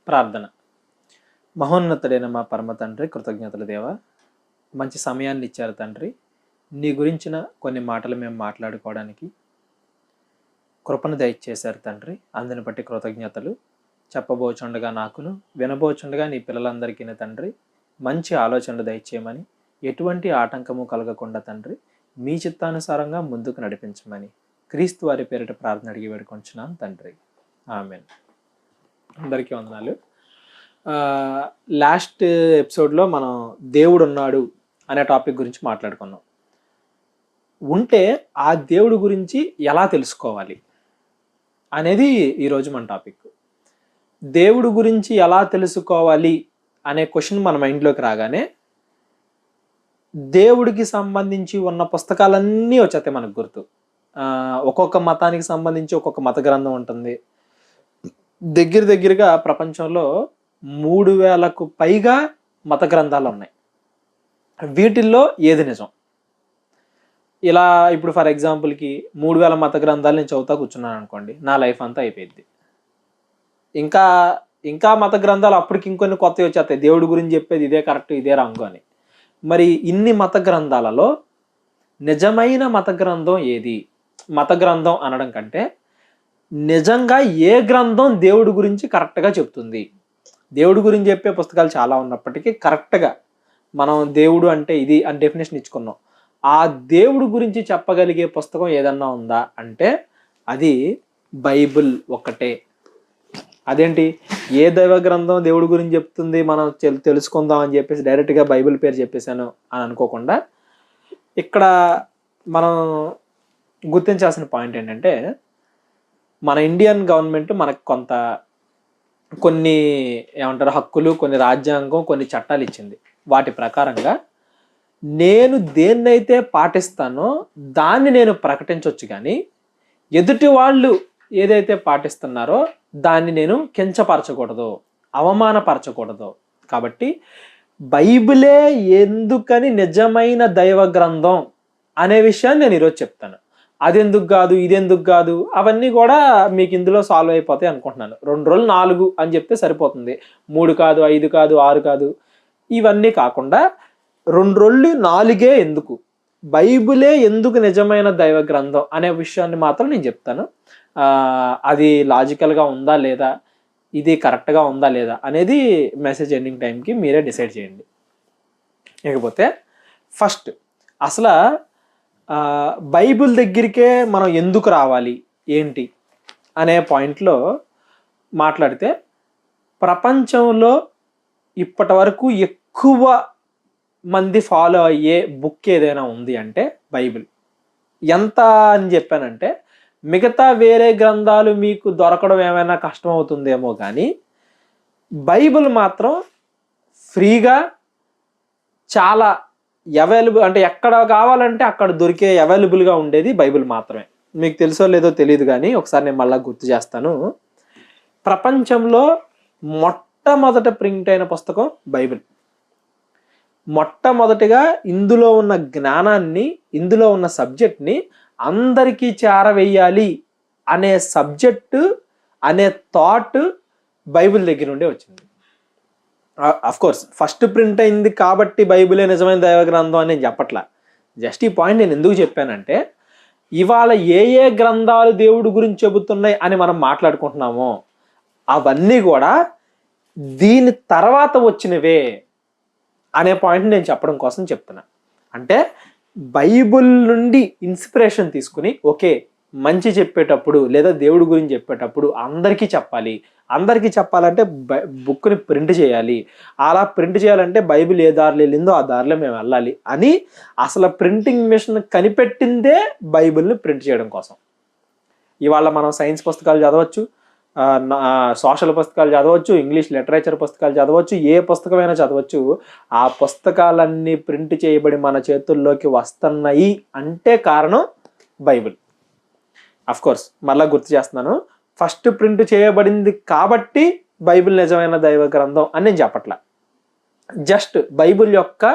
ప్రార్థన. మహోన్నతుడైన మా పరమ తండ్రి, కృతజ్ఞతలు దేవా, మంచి సమయాన్ని ఇచ్చారు తండ్రి. నీ గురించిన కొన్ని మాటలు మేము మాట్లాడుకోవడానికి కృపను దయచేశారు తండ్రి. అందుని బట్టి కృతజ్ఞతలు. చెప్పబోచుండగా నాకును, వినబోచుండగా నీ పిల్లలందరికీ తండ్రి మంచి ఆలోచనలు దయచేయమని, ఎటువంటి ఆటంకము కలగకుండా తండ్రి మీ చిత్తానుసారంగా ముందుకు నడిపించమని క్రీస్తు వారి పేరిట ప్రార్థన అడిగి వేడుకొంచున్నాను తండ్రి. ఆమేన్. అందరికీ వందనాలు. లాస్ట్ ఎపిసోడ్లో మనం దేవుడు ఉన్నాడు అనే టాపిక్ గురించి మాట్లాడుకున్నాం. ఉంటే ఆ దేవుడి గురించి ఎలా తెలుసుకోవాలి అనేది ఈరోజు మన టాపిక్. దేవుడు గురించి ఎలా తెలుసుకోవాలి అనే క్వశ్చన్ మన మైండ్లోకి రాగానే దేవుడికి సంబంధించి ఉన్న పుస్తకాలన్నీ వచ్చేస్తాయి మనకు గుర్తు. ఒక్కొక్క మతానికి సంబంధించి ఒక్కొక్క మత గ్రంథం ఉంటుంది. దగ్గరగా ప్రపంచంలో 3000కు పైగా మత గ్రంథాలు ఉన్నాయి. వీటిల్లో ఏది నిజం? ఇలా ఇప్పుడు ఫర్ ఎగ్జాంపుల్కి 3000 మత గ్రంథాలు నేను చదువుతా కూర్చున్నాను అనుకోండి, నా లైఫ్ అంతా అయిపోయింది. ఇంకా మత గ్రంథాలు అప్పటికి ఇంకొన్ని కొత్తవి వచ్చేస్తాయి, దేవుడి గురించి చెప్పేది ఇదే కరెక్ట్ ఇదే రాంగు అని. మరి ఇన్ని మత గ్రంథాలలో నిజమైన మత గ్రంథం ఏది? మత గ్రంథం అనడం కంటే నిజంగా ఏ గ్రంథం దేవుడి గురించి కరెక్ట్గా చెప్తుంది? దేవుడి గురించి చెప్పే పుస్తకాలు చాలా ఉన్నప్పటికీ కరెక్ట్గా మనం దేవుడు అంటే ఇది అని డెఫినేషన్ ఇచ్చుకున్నాం. ఆ దేవుడి గురించి చెప్పగలిగే పుస్తకం ఏదన్నా ఉందా అంటే అది బైబిల్ ఒక్కటే. అదేంటి, ఏ దైవ గ్రంథం దేవుడి గురించి చెప్తుంది మనం తెలుసుకుందాం అని చెప్పేసి డైరెక్ట్గా బైబిల్ పేరు చెప్పేశాను అని అనుకోకుండా, ఇక్కడ మనం గుర్తించాల్సిన పాయింట్ ఏంటంటే, మన ఇండియన్ గవర్నమెంట్ మనకు కొన్ని ఏమంటారు హక్కులు, కొన్ని రాజ్యాంగం, కొన్ని చట్టాలు ఇచ్చింది. వాటి ప్రకారంగా నేను దేన్నైతే పాటిస్తానో దాన్ని నేను ప్రకటించవచ్చు, కానీ ఎదుటి వాళ్ళు ఏదైతే పాటిస్తున్నారో దాన్ని నేను కించపరచకూడదు, అవమానపరచకూడదు. కాబట్టి బైబిలే ఎందుకని నిజమైన దైవ గ్రంథం అనే విషయాన్ని నేను ఈరోజు చెప్తాను. అదెందుకు కాదు, ఇదెందుకు కాదు, అవన్నీ కూడా మీకు ఇందులో సాల్వ్ అయిపోతాయి అనుకుంటున్నాను. 2 రోజులు 4 అని చెప్తే సరిపోతుంది. 3 కాదు, 5 కాదు, 6 కాదు, ఇవన్నీ కాకుండా 2 రోజులు 4 ఎందుకు, బైబిలే ఎందుకు నిజమైన దైవ గ్రంథం అనే విషయాన్ని మాత్రం నేను చెప్తాను. అది లాజికల్గా ఉందా లేదా, ఇది కరెక్ట్గా ఉందా లేదా అనేది మెసేజ్ ఎండింగ్ టైంకి మీరే డిసైడ్ చేయండి. ఇకపోతే ఫస్ట్ అసలు బైబిల్ దగ్గరికే మనం ఎందుకు రావాలి ఏంటి అనే పాయింట్లో మాట్లాడితే, ప్రపంచంలో ఇప్పటి వరకు ఎక్కువ మంది ఫాలో అయ్యే బుక్ ఏదైనా ఉంది అంటే బైబిల్. ఎంత అని చెప్పానంటే, మిగతా వేరే గ్రంథాలు మీకు దొరకడం ఏమైనా కష్టం అవుతుందేమో, కానీ బైబిల్ మాత్రం ఫ్రీగా చాలా అవైలబుల్, అంటే ఎక్కడ కావాలంటే అక్కడ దొరికే అవైలబుల్గా ఉండేది బైబిల్ మాత్రమే. మీకు తెలుసో లేదో తెలియదు, కానీ ఒకసారి నేను మళ్ళీ గుర్తు చేస్తాను. ప్రపంచంలో మొట్టమొదట ప్రింట్ అయిన పుస్తకం బైబిల్. మొట్టమొదటిగా ఇందులో ఉన్న జ్ఞానాన్ని, ఇందులో ఉన్న సబ్జెక్ట్ని అందరికీ చేరవేయాలి అనే సబ్జెక్టు, అనే థాట్ బైబిల్ దగ్గర నుండే వచ్చింది. అఫ్కోర్స్ ఫస్ట్ ప్రింట్ అయింది కాబట్టి బైబిలే నిజమైన దైవ గ్రంథం అని నేను చెప్పట్లా. జస్ట్ ఈ పాయింట్ నేను ఎందుకు చెప్పానంటే, ఇవాళ ఏ గ్రంథాలు దేవుడి గురించి చెబుతున్నాయి అని మనం మాట్లాడుకుంటున్నామో అవన్నీ కూడా దీని తర్వాత వచ్చినవే అనే పాయింట్ నేను చెప్పడం కోసం చెప్తున్నా. అంటే బైబిల్ నుండి ఇన్స్పిరేషన్ తీసుకుని, ఓకే మంచి చెప్పేటప్పుడు లేదా దేవుడి గురించి చెప్పేటప్పుడు అందరికీ చెప్పాలి. అందరికీ చెప్పాలంటే బుక్ని ప్రింట్ చేయాలి. అలా ప్రింట్ చేయాలంటే బైబిల్ ఏ దారిలో వెళ్ళిందో ఆ దారిలో మేము వెళ్ళాలి అని అసలు ప్రింటింగ్ మిషన్ కనిపెట్టిందే బైబిల్ని ప్రింట్ చేయడం కోసం. ఇవాళ మనం సైన్స్ పుస్తకాలు చదవచ్చు, సోషల్ పుస్తకాలు చదవచ్చు, ఇంగ్లీష్ లిటరేచర్ పుస్తకాలు చదవచ్చు, ఏ పుస్తకమైనా చదవచ్చు. ఆ పుస్తకాలన్నీ ప్రింట్ చేయబడి మన చేతుల్లోకి వస్తున్నాయి అంటే కారణం బైబిల్. అఫ్కోర్స్ మళ్ళీ గుర్తు చేస్తున్నాను, ఫస్ట్ ప్రింట్ చేయబడింది కాబట్టి బైబిల్ నిజమైన దైవ గ్రంథం అని నేను చెప్పట్లా. జస్ట్ బైబిల్ యొక్క,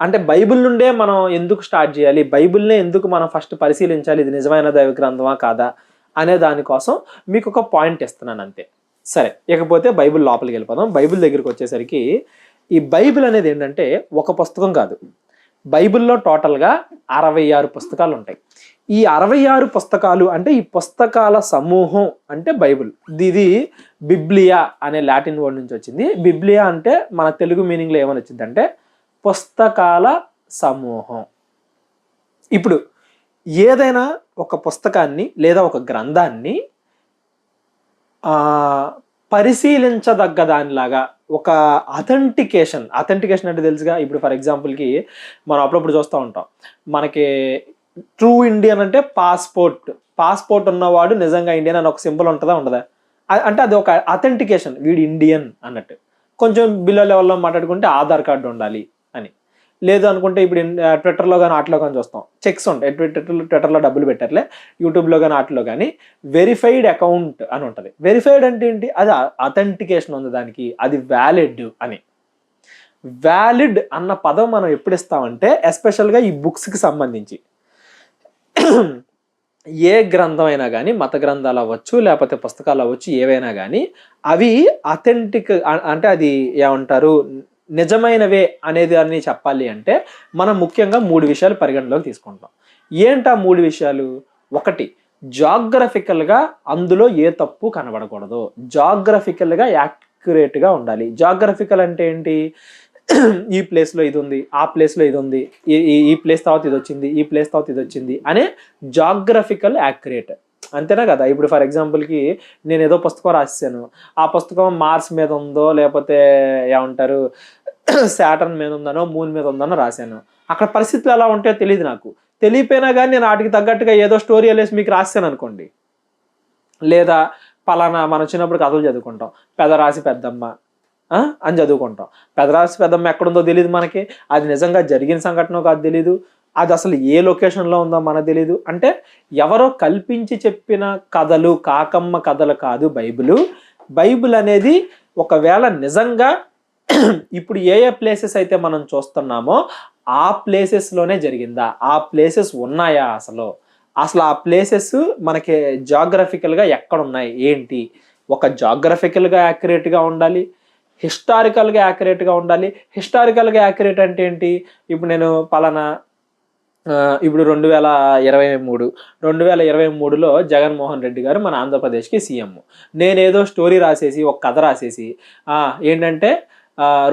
అంటే బైబిల్ నుండే మనం ఎందుకు స్టార్ట్ చేయాలి, బైబిల్నే ఎందుకు మనం ఫస్ట్ పరిశీలించాలి, ఇది నిజమైన దైవ గ్రంథమా కాదా అనే దానికోసం మీకు ఒక పాయింట్ ఇస్తున్నాను అంతే. సరే, ఇకపోతే బైబిల్ లోపలికి వెళ్ళిపోదాం. బైబిల్ దగ్గరికి వచ్చేసరికి ఈ బైబిల్ అనేది ఏంటంటే ఒక పుస్తకం కాదు. బైబిల్లో టోటల్గా 66 పుస్తకాలు ఉంటాయి. ఈ 66 పుస్తకాలు అంటే ఈ పుస్తకాల సమూహం అంటే బైబిల్. ఇది బిబ్లియా అనే లాటిన్ వర్డ్ నుంచి వచ్చింది. బిబ్లియా అంటే మన తెలుగు మీనింగ్లో ఏమని వచ్చిందంటే పుస్తకాల సమూహం. ఇప్పుడు ఏదైనా ఒక పుస్తకాన్ని లేదా ఒక గ్రంథాన్ని పరిశీలించదగ్గ దానిలాగా ఒక అథెంటికేషన్ అంటే తెలుసుగా. ఇప్పుడు ఫర్ ఎగ్జాంపుల్కి మనం అప్పుడప్పుడు చూస్తూ ఉంటాం, మనకి ట్రూ ఇండియన్ అంటే పాస్పోర్ట్ ఉన్నవాడు నిజంగా ఇండియన్ అని ఒక సింబల్ ఉంటుందా ఉండదా? అంటే అది ఒక అథెంటికేషన్, వీడు ఇండియన్ అన్నట్టు. కొంచెం బిలో లెవెల్లో మాట్లాడుకుంటే ఆధార్ కార్డు ఉండాలి అని. లేదు అనుకుంటే ఇప్పుడు ట్విట్టర్లో కానీ ఆటలో కానీ చూస్తాం, చెక్స్ ఉంటాయి. ట్విట్టర్లో డబ్బులు పెట్టారులే, యూట్యూబ్లో కానీ ఆటలో కానీ వెరిఫైడ్ అకౌంట్ అని ఉంటుంది. వెరిఫైడ్ అంటే ఏంటి? అది అథెంటికేషన్ ఉంది దానికి, అది వ్యాలిడ్ అని. వ్యాలిడ్ అన్న పదం మనం ఎప్పుడు ఇస్తామంటే ఎస్పెషల్గా ఈ బుక్స్కి సంబంధించి ఏ గ్రంథం అయినా కానీ, మత గ్రంథాలు అవ్వచ్చు లేకపోతే పుస్తకాలు అవ్వచ్చు, ఏవైనా కానీ అవి అథెంటిక్ అంటే అది ఏమంటారు, నిజమైనవే అనేది అని చెప్పాలి అంటే మనం ముఖ్యంగా 3 విషయాలు పరిగణలోకి తీసుకుంటాం. ఏంటా 3 విషయాలు? ఒకటి, జాగ్రఫికల్గా అందులో ఏ తప్పు కనబడకూడదు. జాగ్రఫికల్గా యాక్యురేట్గా ఉండాలి. జాగ్రఫికల్ అంటే ఏంటి? ఈ ప్లేస్లో ఇది ఉంది, ఆ ప్లేస్లో ఇది ఉంది, ఈ ప్లేస్ తర్వాత ఇది వచ్చింది, ఈ ప్లేస్ తర్వాత ఇది వచ్చింది అనే జాగ్రఫికల్ యాక్యురేట్. అంతేనా కదా? ఇప్పుడు ఫర్ ఎగ్జాంపుల్కి నేను ఏదో పుస్తకం రాసాను, ఆ పుస్తకం మార్స్ మీద ఉందో లేకపోతే ఏమంటారు శాటర్న్ మీద ఉందనో మూన్ మీద ఉందనో రాశాను. అక్కడ పరిస్థితులు ఎలా ఉంటాయో తెలియదు నాకు. తెలియపోయినా కానీ నేను వాటికి తగ్గట్టుగా ఏదో స్టోరీ వెళ్ళేసి మీకు రాశాను అనుకోండి. లేదా పలానా మనం చిన్నప్పుడు కథలు చదువుకుంటాం, పెదరాసి పెద్దమ్మ అని చదువుకుంటాం. పెదరాసి పెద్దమ్మ ఎక్కడుందో తెలియదు మనకి, అది నిజంగా జరిగిన సంఘటన కాదు తెలియదు, అది అసలు ఏ లొకేషన్లో ఉందో మనకు తెలీదు. అంటే ఎవరో కల్పించి చెప్పిన కథలు, కాకమ్మ కథలు కాదు బైబిల్ అనేది. ఒకవేళ నిజంగా ఇప్పుడు ఏ ప్లేసెస్ అయితే మనం చూస్తున్నామో ఆ ప్లేసెస్లోనే జరిగిందా, ఆ ప్లేసెస్ ఉన్నాయా, అసలు ఆ ప్లేసెస్ మనకి జాగ్రఫికల్గా ఎక్కడున్నాయి ఏంటి? ఒక జాగ్రఫికల్గా యాక్యురేట్గా ఉండాలి, హిస్టారికల్గా యాక్యురేట్గా ఉండాలి. హిస్టారికల్గా యాక్యురేట్ అంటే ఏంటి? ఇప్పుడు నేను పలానా ఇప్పుడు 2023లో జగన్మోహన్ రెడ్డి గారు మన ఆంధ్రప్రదేశ్కి సీఎం. నేనేదో స్టోరీ రాసేసి ఒక కథ రాసేసి ఏంటంటే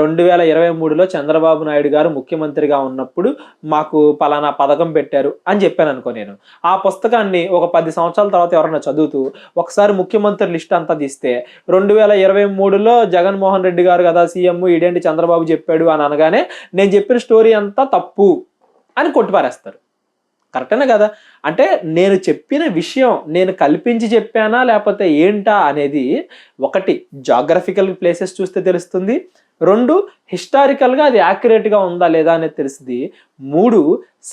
2023లో చంద్రబాబు నాయుడు గారు ముఖ్యమంత్రిగా ఉన్నప్పుడు మాకు పలానా పథకం పెట్టారు అని చెప్పాను అనుకో. నేను ఆ పుస్తకాన్ని ఒక 10 సంవత్సరాల తర్వాత ఎవరైనా చదువుతూ ఒకసారి ముఖ్యమంత్రి లిస్ట్ అంతా తీస్తే 2023లో జగన్మోహన్ రెడ్డి గారు కదా సీఎం, ఇదేంటి చంద్రబాబు చెప్పాడు అని అనగానే నేను చెప్పిన స్టోరీ అంతా తప్పు అని కొట్టిపారేస్తారు. కరెక్టేనా కదా? అంటే నేను చెప్పిన విషయం నేను కల్పించి చెప్పానా లేకపోతే ఏంటా అనేది ఒకటి జాగ్రఫికల్ ప్లేసెస్ చూస్తే తెలుస్తుంది, 2 హిస్టారికల్గా అది యాక్యురేట్గా ఉందా లేదా అనేది తెలుస్తుంది, 3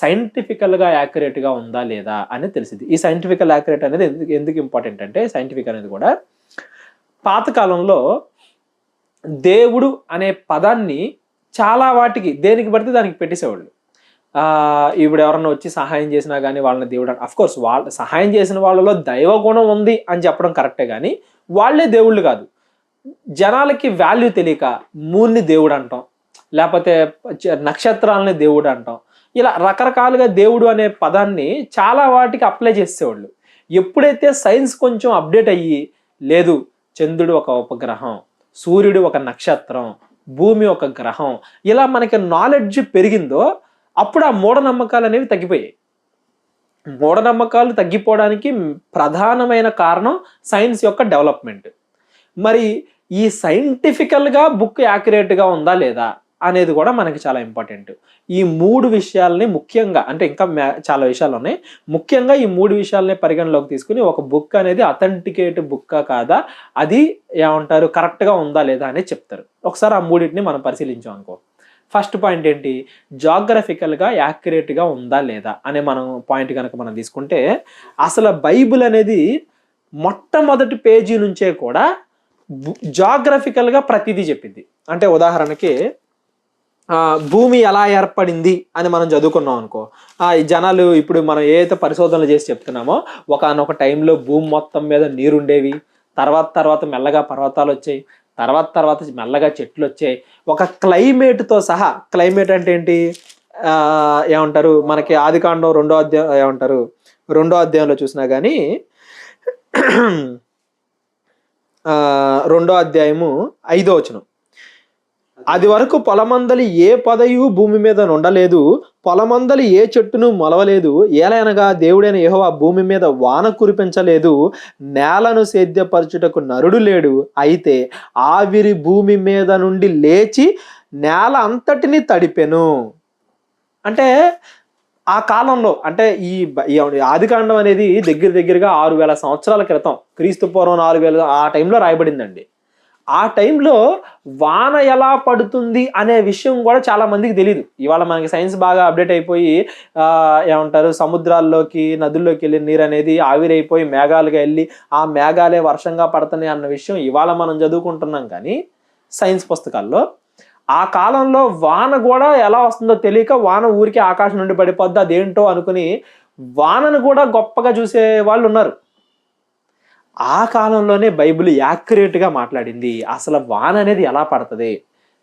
సైంటిఫికల్గా యాక్యురేట్గా ఉందా లేదా అనేది తెలుస్తుంది. ఈ సైంటిఫికల్ యాక్యురేట్ అనేది ఎందుకు ఇంపార్టెంట్ అంటే, సైంటిఫిక్ అనేది కూడా పాతకాలంలో దేవుడు అనే పదాన్ని చాలా వాటికి దేనికి పడితే దానికి పెట్టేసేవాళ్ళు. ఇప్పుడు ఎవరన్నా వచ్చి సహాయం చేసినా కానీ వాళ్ళని దేవుడు, అఫ్కోర్స్ వాళ్ళ సహాయం చేసిన వాళ్ళలో దైవ గుణం ఉంది అని చెప్పడం కరెక్టే, కానీ వాళ్ళే దేవుళ్ళు కాదు. జనాలకి వాల్యూ తెలియక మూన్ని దేవుడు అంటాం, లేకపోతే నక్షత్రాలని దేవుడు అంటాం. ఇలా రకరకాలుగా దేవుడు అనే పదాన్ని చాలా వాటికి అప్లై చేసేవాళ్ళు. ఎప్పుడైతే సైన్స్ కొంచెం అప్డేట్ అయ్యి, లేదు చంద్రుడు ఒక ఉపగ్రహం, సూర్యుడు ఒక నక్షత్రం, భూమి ఒక గ్రహం, ఇలా మనకి నాలెడ్జ్ పెరిగిందో అప్పుడు ఆ మూఢనమ్మకాలు అనేవి తగ్గిపోయాయి. మూఢనమ్మకాలు తగ్గిపోవడానికి ప్రధానమైన కారణం సైన్స్ యొక్క డెవలప్మెంట్. మరి ఈ సైంటిఫికల్గా బుక్ యాక్యురేట్గా ఉందా లేదా అనేది కూడా మనకి చాలా ఇంపార్టెంట్. ఈ 3 విషయాలని ముఖ్యంగా, అంటే ఇంకా చాలా విషయాలు ఉన్నాయి, ముఖ్యంగా ఈ 3 విషయాలని పరిగణలోకి తీసుకుని ఒక బుక్ అనేది అథెంటికేట్ బుక్కా కాదా, అది ఏమంటారు కరెక్ట్గా ఉందా లేదా అనేది చెప్తారు. ఒకసారి ఆ 3టిని మనం పరిశీలించాం అనుకో. ఫస్ట్ పాయింట్ ఏంటి? జాగ్రఫికల్గా యాక్యురేట్గా ఉందా లేదా అనే మనం పాయింట్ కనుక మనం తీసుకుంటే, అసలు బైబిల్ అనేది మొట్టమొదటి పేజీ నుంచే కూడా జాగ్రఫికల్గా ప్రతిదీ చెప్పింది. అంటే ఉదాహరణకి భూమి ఎలా ఏర్పడింది అని మనం చదువుకున్నాం అనుకో. ఈ జనాలు ఇప్పుడు మనం ఏదైతే పరిశోధనలు చేసి చెప్తున్నామో, ఒకనొక టైంలో భూమి మొత్తం మీద నీరుండేవి, తర్వాత తర్వాత మెల్లగా పర్వతాలు వచ్చాయి, తర్వాత తర్వాత మెల్లగా చెట్లు వచ్చాయి. ఒక క్లైమేట్తో సహా, క్లైమేట్ అంటే ఏంటి, ఏమంటారు మనకి ఆదికాండం 2వ అధ్యాయం ఏమంటారు 2వ అధ్యాయంలో చూసినా కానీ 2వ అధ్యాయము 5వ వచనం, అది వరకు పొలమందలి ఏ పొదయు భూమి మీద నుండలేదు, పొలమందలి ఏ చెట్టును మొలవలేదు, ఏలైనగా దేవుడైన యెహోవా భూమి మీద వాన కురిపించలేదు, నేలను సేద్యపరచుటకు నరుడు లేడు, అయితే ఆవిరి భూమి మీద నుండి లేచి నేల అంతటిని తడిపెను. అంటే ఆ కాలంలో, అంటే ఈ ఆదికాండం అనేది దగ్గరగా 6000 సంవత్సరాల క్రితం, క్రీస్తు పూర్వం 4000 ఆ టైంలో రాయబడిందండి. ఆ టైంలో వాన ఎలా పడుతుంది అనే విషయం కూడా చాలా మందికి తెలియదు. ఇవాళ మనకి సైన్స్ బాగా అప్డేట్ అయిపోయి ఏమంటారు సముద్రాల్లోకి నదుల్లోకి వెళ్ళిన నీరు అనేది ఆవిరైపోయి మేఘాలుగా వెళ్ళి ఆ మేఘాలే వర్షంగా పడుతున్నాయి అన్న విషయం ఇవాళ మనం చదువుకుంటున్నాం. కానీ సైన్స్ పుస్తకాల్లో ఆ కాలంలో వాన కూడా ఎలా వస్తుందో తెలియక, వాన ఊరికి ఆకాశం నుండి పడిపోద్ది అదేంటో అనుకుని వానను కూడా గొప్పగా చూసే వాళ్ళు ఉన్నారు. ఆ కాలంలోనే బైబిల్ యాక్యురేట్గా మాట్లాడింది అసలు వాన అనేది ఎలా పడుతుంది.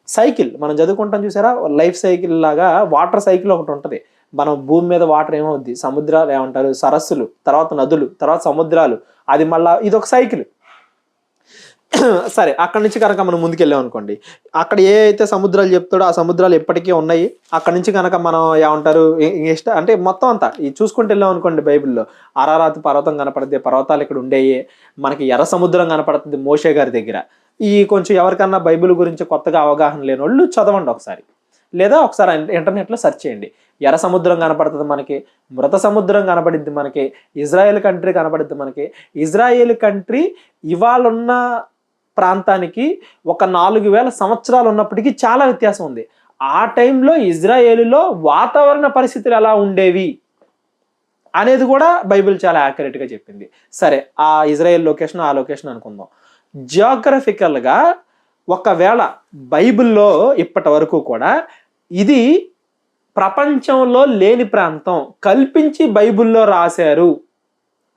సైకిల్ మనం చదువుకుంటాం చూసారా, లైఫ్ సైకిల్ లాగా వాటర్ సైకిల్ ఒకటి ఉంటుంది. మనం భూమి మీద వాటర్ ఏమవుద్ది, సముద్రాలు ఏమంటారు సరస్సులు, తర్వాత నదులు, తర్వాత సముద్రాలు, అది మళ్ళా ఇదొక సైకిల్. సరే, అక్కడి నుంచి కనుక మనం ముందుకెళ్ళాం అనుకోండి, అక్కడ ఏ అయితే సముద్రాలు చెప్తాడో ఆ సముద్రాలు ఎప్పటికీ ఉన్నాయి. అక్కడి నుంచి కనుక మనం ఏమంటారు అంటే మొత్తం అంతా ఈ చూసుకుంటూ వెళ్ళాం అనుకోండి, బైబిల్లో అరారాతు పర్వతం కనపడుతుంది, పర్వతాలు ఇక్కడ ఉండేవి, మనకి ఎర్ర సముద్రం కనపడుతుంది మోషే గారి దగ్గర. ఈ కొంచెం ఎవరికన్నా బైబిల్ గురించి కొత్తగా అవగాహన లేని వాళ్ళు చదవండి ఒకసారి, లేదా ఒకసారి ఇంటర్నెట్లో సెర్చ్ చేయండి. ఎర్ర సముద్రం కనపడుతుంది మనకి, మృత సముద్రం కనపడిద్ది మనకి, ఇజ్రాయెల్ కంట్రీ కనపడిద్ది మనకి. ఇజ్రాయెల్ కంట్రీ ఇవాళున్న ప్రాంతానికి ఒక 4000 సంవత్సరాలు ఉన్నప్పటికీ చాలా వ్యత్యాసం ఉంది. ఆ టైంలో ఇజ్రాయేలులో వాతావరణ పరిస్థితులు ఎలా ఉండేవి అనేది కూడా బైబిల్ చాలా యాక్యురేట్గా చెప్పింది. సరే, ఆ ఇజ్రాయెల్ లొకేషన్ ఆ లొకేషన్ అనుకుందాం. జియోగ్రఫికల్గా ఒకవేళ బైబిల్లో ఇప్పటి వరకు కూడా ఇది ప్రపంచంలో లేని ప్రాంతం కల్పించి బైబిల్లో రాశారు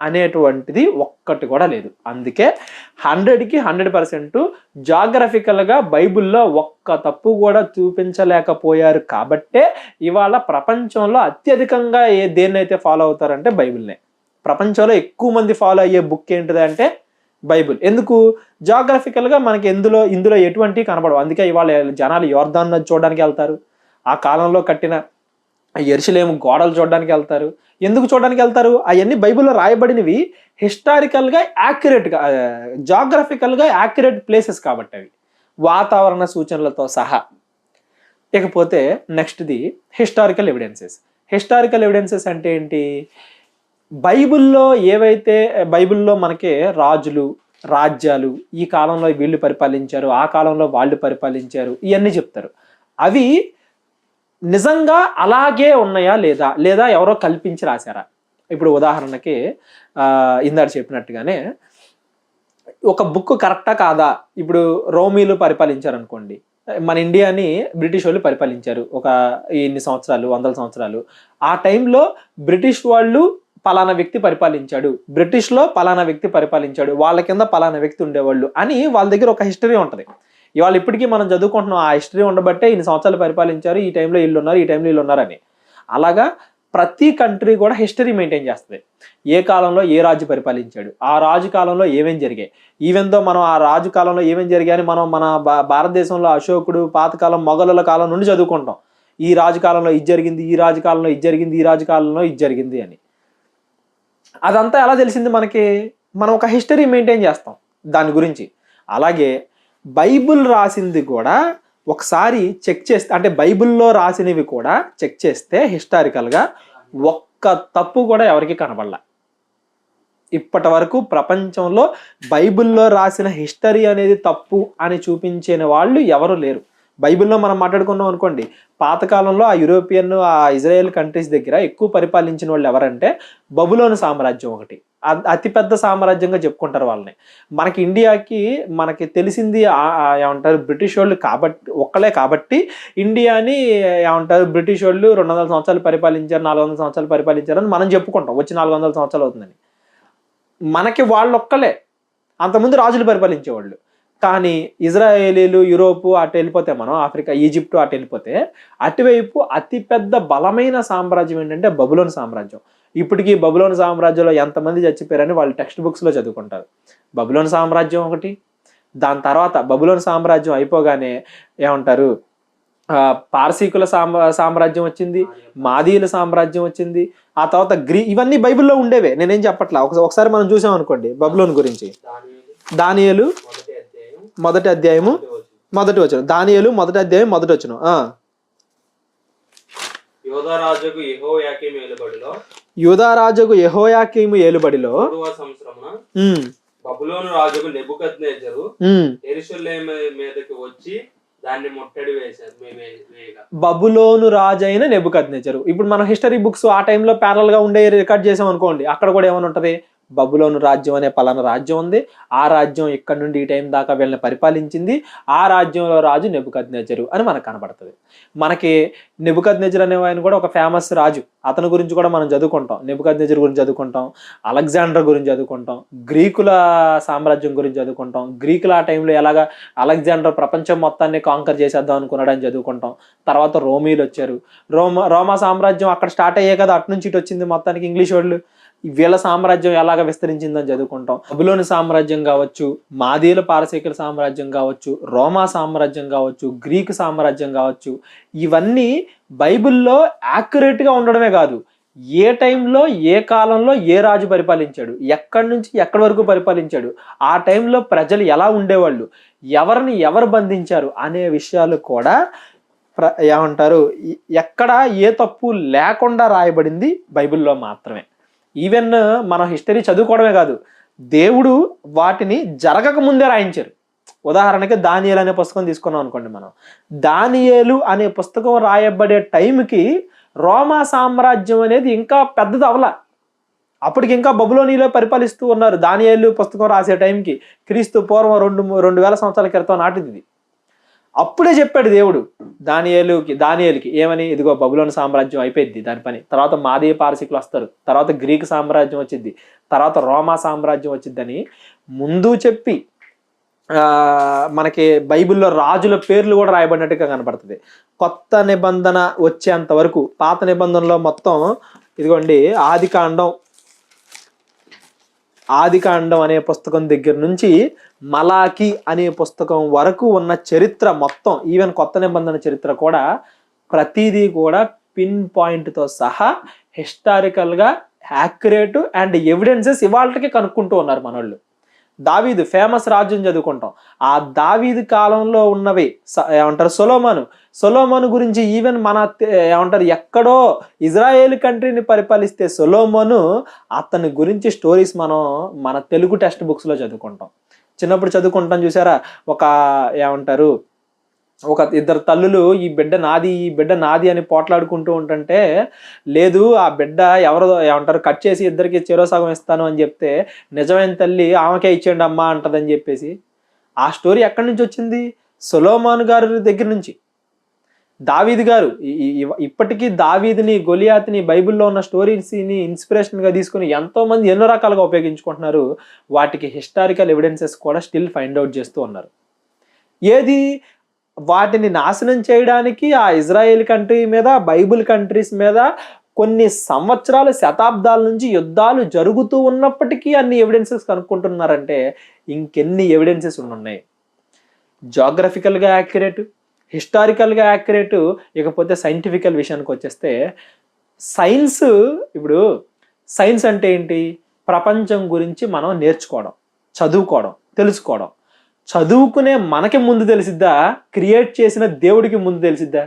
అనేటువంటిది ఒక్కటి కూడా లేదు. అందుకే 100కి 100% జాగ్రఫికల్గా బైబిల్లో ఒక్క తప్పు కూడా చూపించలేకపోయారు. కాబట్టే ఇవాళ ప్రపంచంలో అత్యధికంగా దేన్నైతే ఫాలో అవుతారంటే బైబిల్నే. ప్రపంచంలో ఎక్కువ మంది ఫాలో అయ్యే బుక్ ఏంటిదంటే బైబిల్. ఎందుకు? జాగ్రఫికల్గా మనకి ఇందులో ఎటువంటి కనపడవు. అందుకే ఇవాళ జనాలు యోర్దాన్ నది చూడడానికి వెళ్తారు, ఆ కాలంలో కట్టిన యెరూషలేము గోడలు చూడడానికి వెళ్తారు. ఎందుకు చూడడానికి వెళ్తారు? అవన్నీ బైబిల్లో రాయబడినవి హిస్టారికల్గా యాక్యురేట్గా, జాగ్రఫికల్గా యాక్యురేట్ ప్లేసెస్ కాబట్టి అవి వాతావరణ సూచనలతో సహా. ఇకపోతే నెక్స్ట్ది హిస్టారికల్ ఎవిడెన్సెస్. హిస్టారికల్ ఎవిడెన్సెస్ అంటే ఏంటి? బైబిల్లో ఏవైతే బైబిల్లో మనకి రాజులు రాజ్యాలు ఈ కాలంలో వీళ్ళు పరిపాలించారు, ఆ కాలంలో వాళ్ళు పరిపాలించారు, ఇవన్నీ చెప్తారు. అవి నిజంగా అలాగే ఉన్నాయా లేదా ఎవరో కల్పించి రాశారా? ఇప్పుడు ఉదాహరణకి ఇందాక చెప్పినట్టుగానే ఒక బుక్ కరెక్టా కాదా? ఇప్పుడు రోమీలు పరిపాలించారు అనుకోండి, మన ఇండియాని బ్రిటిష్ వాళ్ళు పరిపాలించారు ఒక ఇన్ని సంవత్సరాలు, 100 సంవత్సరాలు. ఆ టైంలో బ్రిటిష్ వాళ్ళు పలానా వ్యక్తి పరిపాలించాడు, బ్రిటిష్లో పలానా వ్యక్తి పరిపాలించాడు, వాళ్ళ కింద పలానా వ్యక్తి ఉండేవాళ్ళు అని వాళ్ళ దగ్గర ఒక హిస్టరీ ఉంటుంది. ఇవాళ ఇప్పటికీ మనం చదువుకుంటున్నాం, ఆ హిస్టరీ ఉండబట్టే ఇన్ని సంవత్సరాలు పరిపాలించారు, ఈ టైంలో వీళ్ళు ఉన్నారు, ఈ టైంలో వీళ్ళు ఉన్నారని. అలాగా ప్రతి కంట్రీ కూడా హిస్టరీ మెయింటైన్ చేస్తుంది. ఏ కాలంలో ఏ రాజు పరిపాలించాడు, ఆ రాజు కాలంలో ఏమేం జరిగాయి, ఈవెన్ దో మనం ఆ రాజు కాలంలో ఏమేం జరిగాయని మనం మన భారతదేశంలో అశోకుడు పాతకాలం మొఘలుల కాలం నుండి చదువుకుంటాం. ఈ రాజు కాలంలో ఇది జరిగింది, ఈ రాజు కాలంలో ఇది జరిగింది, ఈ రాజు కాలంలో ఇది జరిగింది అని. అదంతా ఎలా తెలిసింది మనకి? మనం ఒక హిస్టరీ మెయింటైన్ చేస్తాం దాని గురించి. అలాగే బైబిల్ రాసింది కూడా ఒకసారి చెక్ చేస్తే, అంటే బైబిల్లో రాసినవి కూడా చెక్ చేస్తే హిస్టారికల్గా ఒక్క తప్పు కూడా ఎవరికి కనబడలా. ఇప్పటి వరకు ప్రపంచంలో బైబిల్లో రాసిన హిస్టరీ అనేది తప్పు అని చూపించిన వాళ్ళు ఎవరు లేరు. బైబిల్లో మనం మాట్లాడుకున్నాం అనుకోండి, పాతకాలంలో ఆ యూరోపియన్ ఆ ఇజ్రాయెల్ కంట్రీస్ దగ్గర ఎక్కువ పరిపాలించిన వాళ్ళు ఎవరంటే బబులోను సామ్రాజ్యం ఒకటి, అతిపెద్ద సామ్రాజ్యంగా చెప్పుకుంటారు వాళ్ళని. మనకి ఇండియాకి మనకి తెలిసింది ఏమంటారు బ్రిటిష్ వాళ్ళు కాబట్టి ఒక్కలే కాబట్టి ఇండియాని ఏమంటారు బ్రిటిష్ వాళ్ళు 200 సంవత్సరాలు పరిపాలించారు, 400 సంవత్సరాలు పరిపాలించారు అని మనం చెప్పుకుంటాం, వచ్చి 400 సంవత్సరాలు అవుతుందని. మనకి వాళ్ళు ఒక్కలే. అంతకుముందు రాజులు పరిపాలించేవాళ్ళు. కానీ ఇజ్రాయేలీలు యూరోపు అటు వెళ్ళిపోతే, మనం ఆఫ్రికా ఈజిప్టు అటు వెళ్ళిపోతే, అటువైపు అతిపెద్ద బలమైన సామ్రాజ్యం ఏంటంటే బబులోను సామ్రాజ్యం. ఇప్పటికీ బబులోను సామ్రాజ్యంలో ఎంతమంది చచ్చిపోయారని వాళ్ళు టెక్స్ట్ బుక్స్లో చదువుకుంటారు. బబులోను సామ్రాజ్యం ఒకటి, దాని తర్వాత బబులోను సామ్రాజ్యం అయిపోగానే ఏమంటారు, పార్సీకుల సామ్రాజ్యం వచ్చింది, మాదీయుల సామ్రాజ్యం వచ్చింది, ఆ తర్వాత ఇవన్నీ బైబిల్లో ఉండేవే, నేనేం చెప్పట్లా. ఒకసారి మనం చూసాం అనుకోండి బబులోను గురించి. దానియేలు మొదటి అధ్యాయము మొదటి వచనం, దానియేలు మొదటి అధ్యాయం మొదటి వచనం. యూదారాజుకు యెహోయాకీము ఏలుబడిలో బబులోను రాజుకు నెబుకద్నెజరు యెరూషలేము మీదకి వచ్చి దాన్ని ముట్టడి వేశారు. బబులోను రాజు అయిన నెబుకద్నెజరు. ఇప్పుడు మన హిస్టరీ బుక్స్ ఆ టైంలో ప్యారల్ గా ఉండే రికార్డ్ చేసాం అనుకోండి, అక్కడ కూడా ఏమైనా ఉంటది, బబులోను రాజ్యం అనే పలానా రాజ్యం ఉంది, ఆ రాజ్యం ఇక్కడ నుండి ఈ టైం దాకా వీళ్ళని పరిపాలించింది, ఆ రాజ్యంలో రాజు నెబుకద్నెజరు అని మనకు కనబడుతుంది. మనకి నెబుకద్నెజరు అనే ఆయన కూడా ఒక ఫేమస్ రాజు, అతని గురించి కూడా మనం చదువుకుంటాం. నెబుకద్నెజరు గురించి చదువుకుంటాం, అలెగ్జాండర్ గురించి చదువుకుంటాం, గ్రీకుల సామ్రాజ్యం గురించి చదువుకుంటాం. గ్రీకుల ఆ టైంలో ఎలాగా అలెగ్జాండర్ ప్రపంచం మొత్తాన్ని కాంకర్ చేసేద్దాం అనుకున్నాడని చదువుకుంటాం. తర్వాత రోమీలు వచ్చారు, రోమా సామ్రాజ్యం అక్కడ స్టార్ట్ అయ్యే కదా, అటు నుంచి ఇటు వచ్చింది మొత్తానికి ఇంగ్లీష్ వాళ్ళు. వీళ్ళ సామ్రాజ్యం ఎలాగ విస్తరించిందని చదువుకుంటాం. బబులోని సామ్రాజ్యం కావచ్చు, మాదీయుల పారసీకుల సామ్రాజ్యం కావచ్చు, రోమా సామ్రాజ్యం కావచ్చు, గ్రీకు సామ్రాజ్యం కావచ్చు, ఇవన్నీ బైబిల్లో యాక్యురేట్గా ఉండడమే కాదు, ఏ టైంలో ఏ కాలంలో ఏ రాజు పరిపాలించాడు, ఎక్కడి నుంచి ఎక్కడి వరకు పరిపాలించాడు, ఆ టైంలో ప్రజలు ఎలా ఉండేవాళ్ళు, ఎవరిని ఎవరు బంధించారు అనే విషయాలు కూడా ఏమంటారు, ఎక్కడ ఏ తప్పు లేకుండా రాయబడింది బైబిల్లో మాత్రమే. ఈవెన్ మనం హిస్టరీ చదువుకోవడమే కాదు, దేవుడు వాటిని జరగక ముందే రాయించారు. ఉదాహరణకి దానియేలు అనే పుస్తకం తీసుకున్నాం అనుకోండి, మనం దానియేలు అనే పుస్తకం రాయబడే టైంకి రోమా సామ్రాజ్యం అనేది ఇంకా పెద్దది అవలా, అప్పటికి ఇంకా బబులోనిలో పరిపాలిస్తూ ఉన్నారు. దానియేలు పుస్తకం రాసే టైంకి క్రీస్తు పూర్వం 2000 సంవత్సరాల క్రితం నాటిది. అప్పుడే చెప్పాడు దేవుడు దానియేలుకి ఏమని, ఇదిగో బబులోను సామ్రాజ్యం అయిపోయింది దాని పని, తర్వాత మాదీయ పారసీకులు వస్తారు, తర్వాత గ్రీకు సామ్రాజ్యం వచ్చింది, తర్వాత రోమా సామ్రాజ్యం వచ్చిందని ముందు చెప్పి మనకి బైబిల్లో రాజుల పేర్లు కూడా రాయబడినట్టుగా కనబడుతుంది. కొత్త నిబంధన వచ్చేంత వరకు, పాత నిబంధనలో మొత్తం ఇదిగోండి ఆదికాండం అనే పుస్తకం దగ్గర నుంచి మలాకి అనే పుస్తకం వరకు ఉన్న చరిత్ర మొత్తం, ఈవెన్ కొత్త నిబంధన చరిత్ర కూడా, ప్రతిదీ కూడా పిన్ పాయింట్తో సహా హిస్టారికల్గా యాక్యురేట్ అండ్ ఎవిడెన్సెస్ ఇవాళకి కనుక్కుంటూ ఉన్నారు మనోళ్ళు. దావీదు ఫేమస్ రాజ్యం చదువుకుంటాం, ఆ దావీదు కాలంలో ఉన్నవి ఏమంటారు, సొలొమోను గురించి ఈవెన్ మన ఏమంటారు, ఎక్కడో ఇజ్రాయేల్ కంట్రీని పరిపాలిస్తే సొలొమోను, అతని గురించి స్టోరీస్ మనం మన తెలుగు టెక్స్ట్ బుక్స్లో చదువుకుంటాం. చిన్నప్పుడు చదువుకుంటాం చూసారా, ఏమంటారు, ఒక ఇద్దరు తల్లులు ఈ బిడ్డ నాది అని పోట్లాడుకుంటూ ఉంటుంటే, లేదు ఆ బిడ్డ ఎవరో ఏమంటారు కట్ చేసి ఇద్దరికి చెరో సగం ఇస్తాను అని చెప్తే, నిజమైన తల్లి ఆమెకే ఇచ్చేయండి అమ్మా అంటదని చెప్పేసి, ఆ స్టోరీ ఎక్కడి నుంచి వచ్చింది, సొలొమోను గారి దగ్గర నుంచి. దావీదు గారు ఇప్పటికీ దావీదుని గొలియాతుని బైబిల్లో ఉన్న స్టోరీస్ని ఇన్స్పిరేషన్గా తీసుకుని ఎంతోమంది ఎన్నో రకాలుగా ఉపయోగించుకుంటున్నారు. వాటికి హిస్టారికల్ ఎవిడెన్సెస్ కూడా స్టిల్ ఫైండ్ అవుట్ చేస్తూ ఉన్నారు. ఏది వాటిని నాశనం చేయడానికి ఆ ఇజ్రాయెల్ కంట్రీ మీద, బైబిల్ కంట్రీస్ మీద కొన్ని సంవత్సరాలు, శతాబ్దాల నుంచి యుద్ధాలు జరుగుతూ ఉన్నప్పటికీ అన్ని ఎవిడెన్సెస్ కనుక్కుంటున్నారంటే ఇంకెన్ని ఎవిడెన్సెస్ ఉన్నాయి. జాగ్రఫికల్గా యాక్యురేట్, హిస్టారికల్గా యాక్యురేట్, ఇకపోతే సైంటిఫికల్ విషయానికి వచ్చేస్తే ఇప్పుడు సైన్స్ అంటే ఏంటి, ప్రపంచం గురించి మనం నేర్చుకోవడం, చదువుకోవడం, తెలుసుకోవడం. చదువుకునే మనకి ముందు తెలిసిద్దా, క్రియేట్ చేసిన దేవుడికి ముందు తెలిసిద్దా?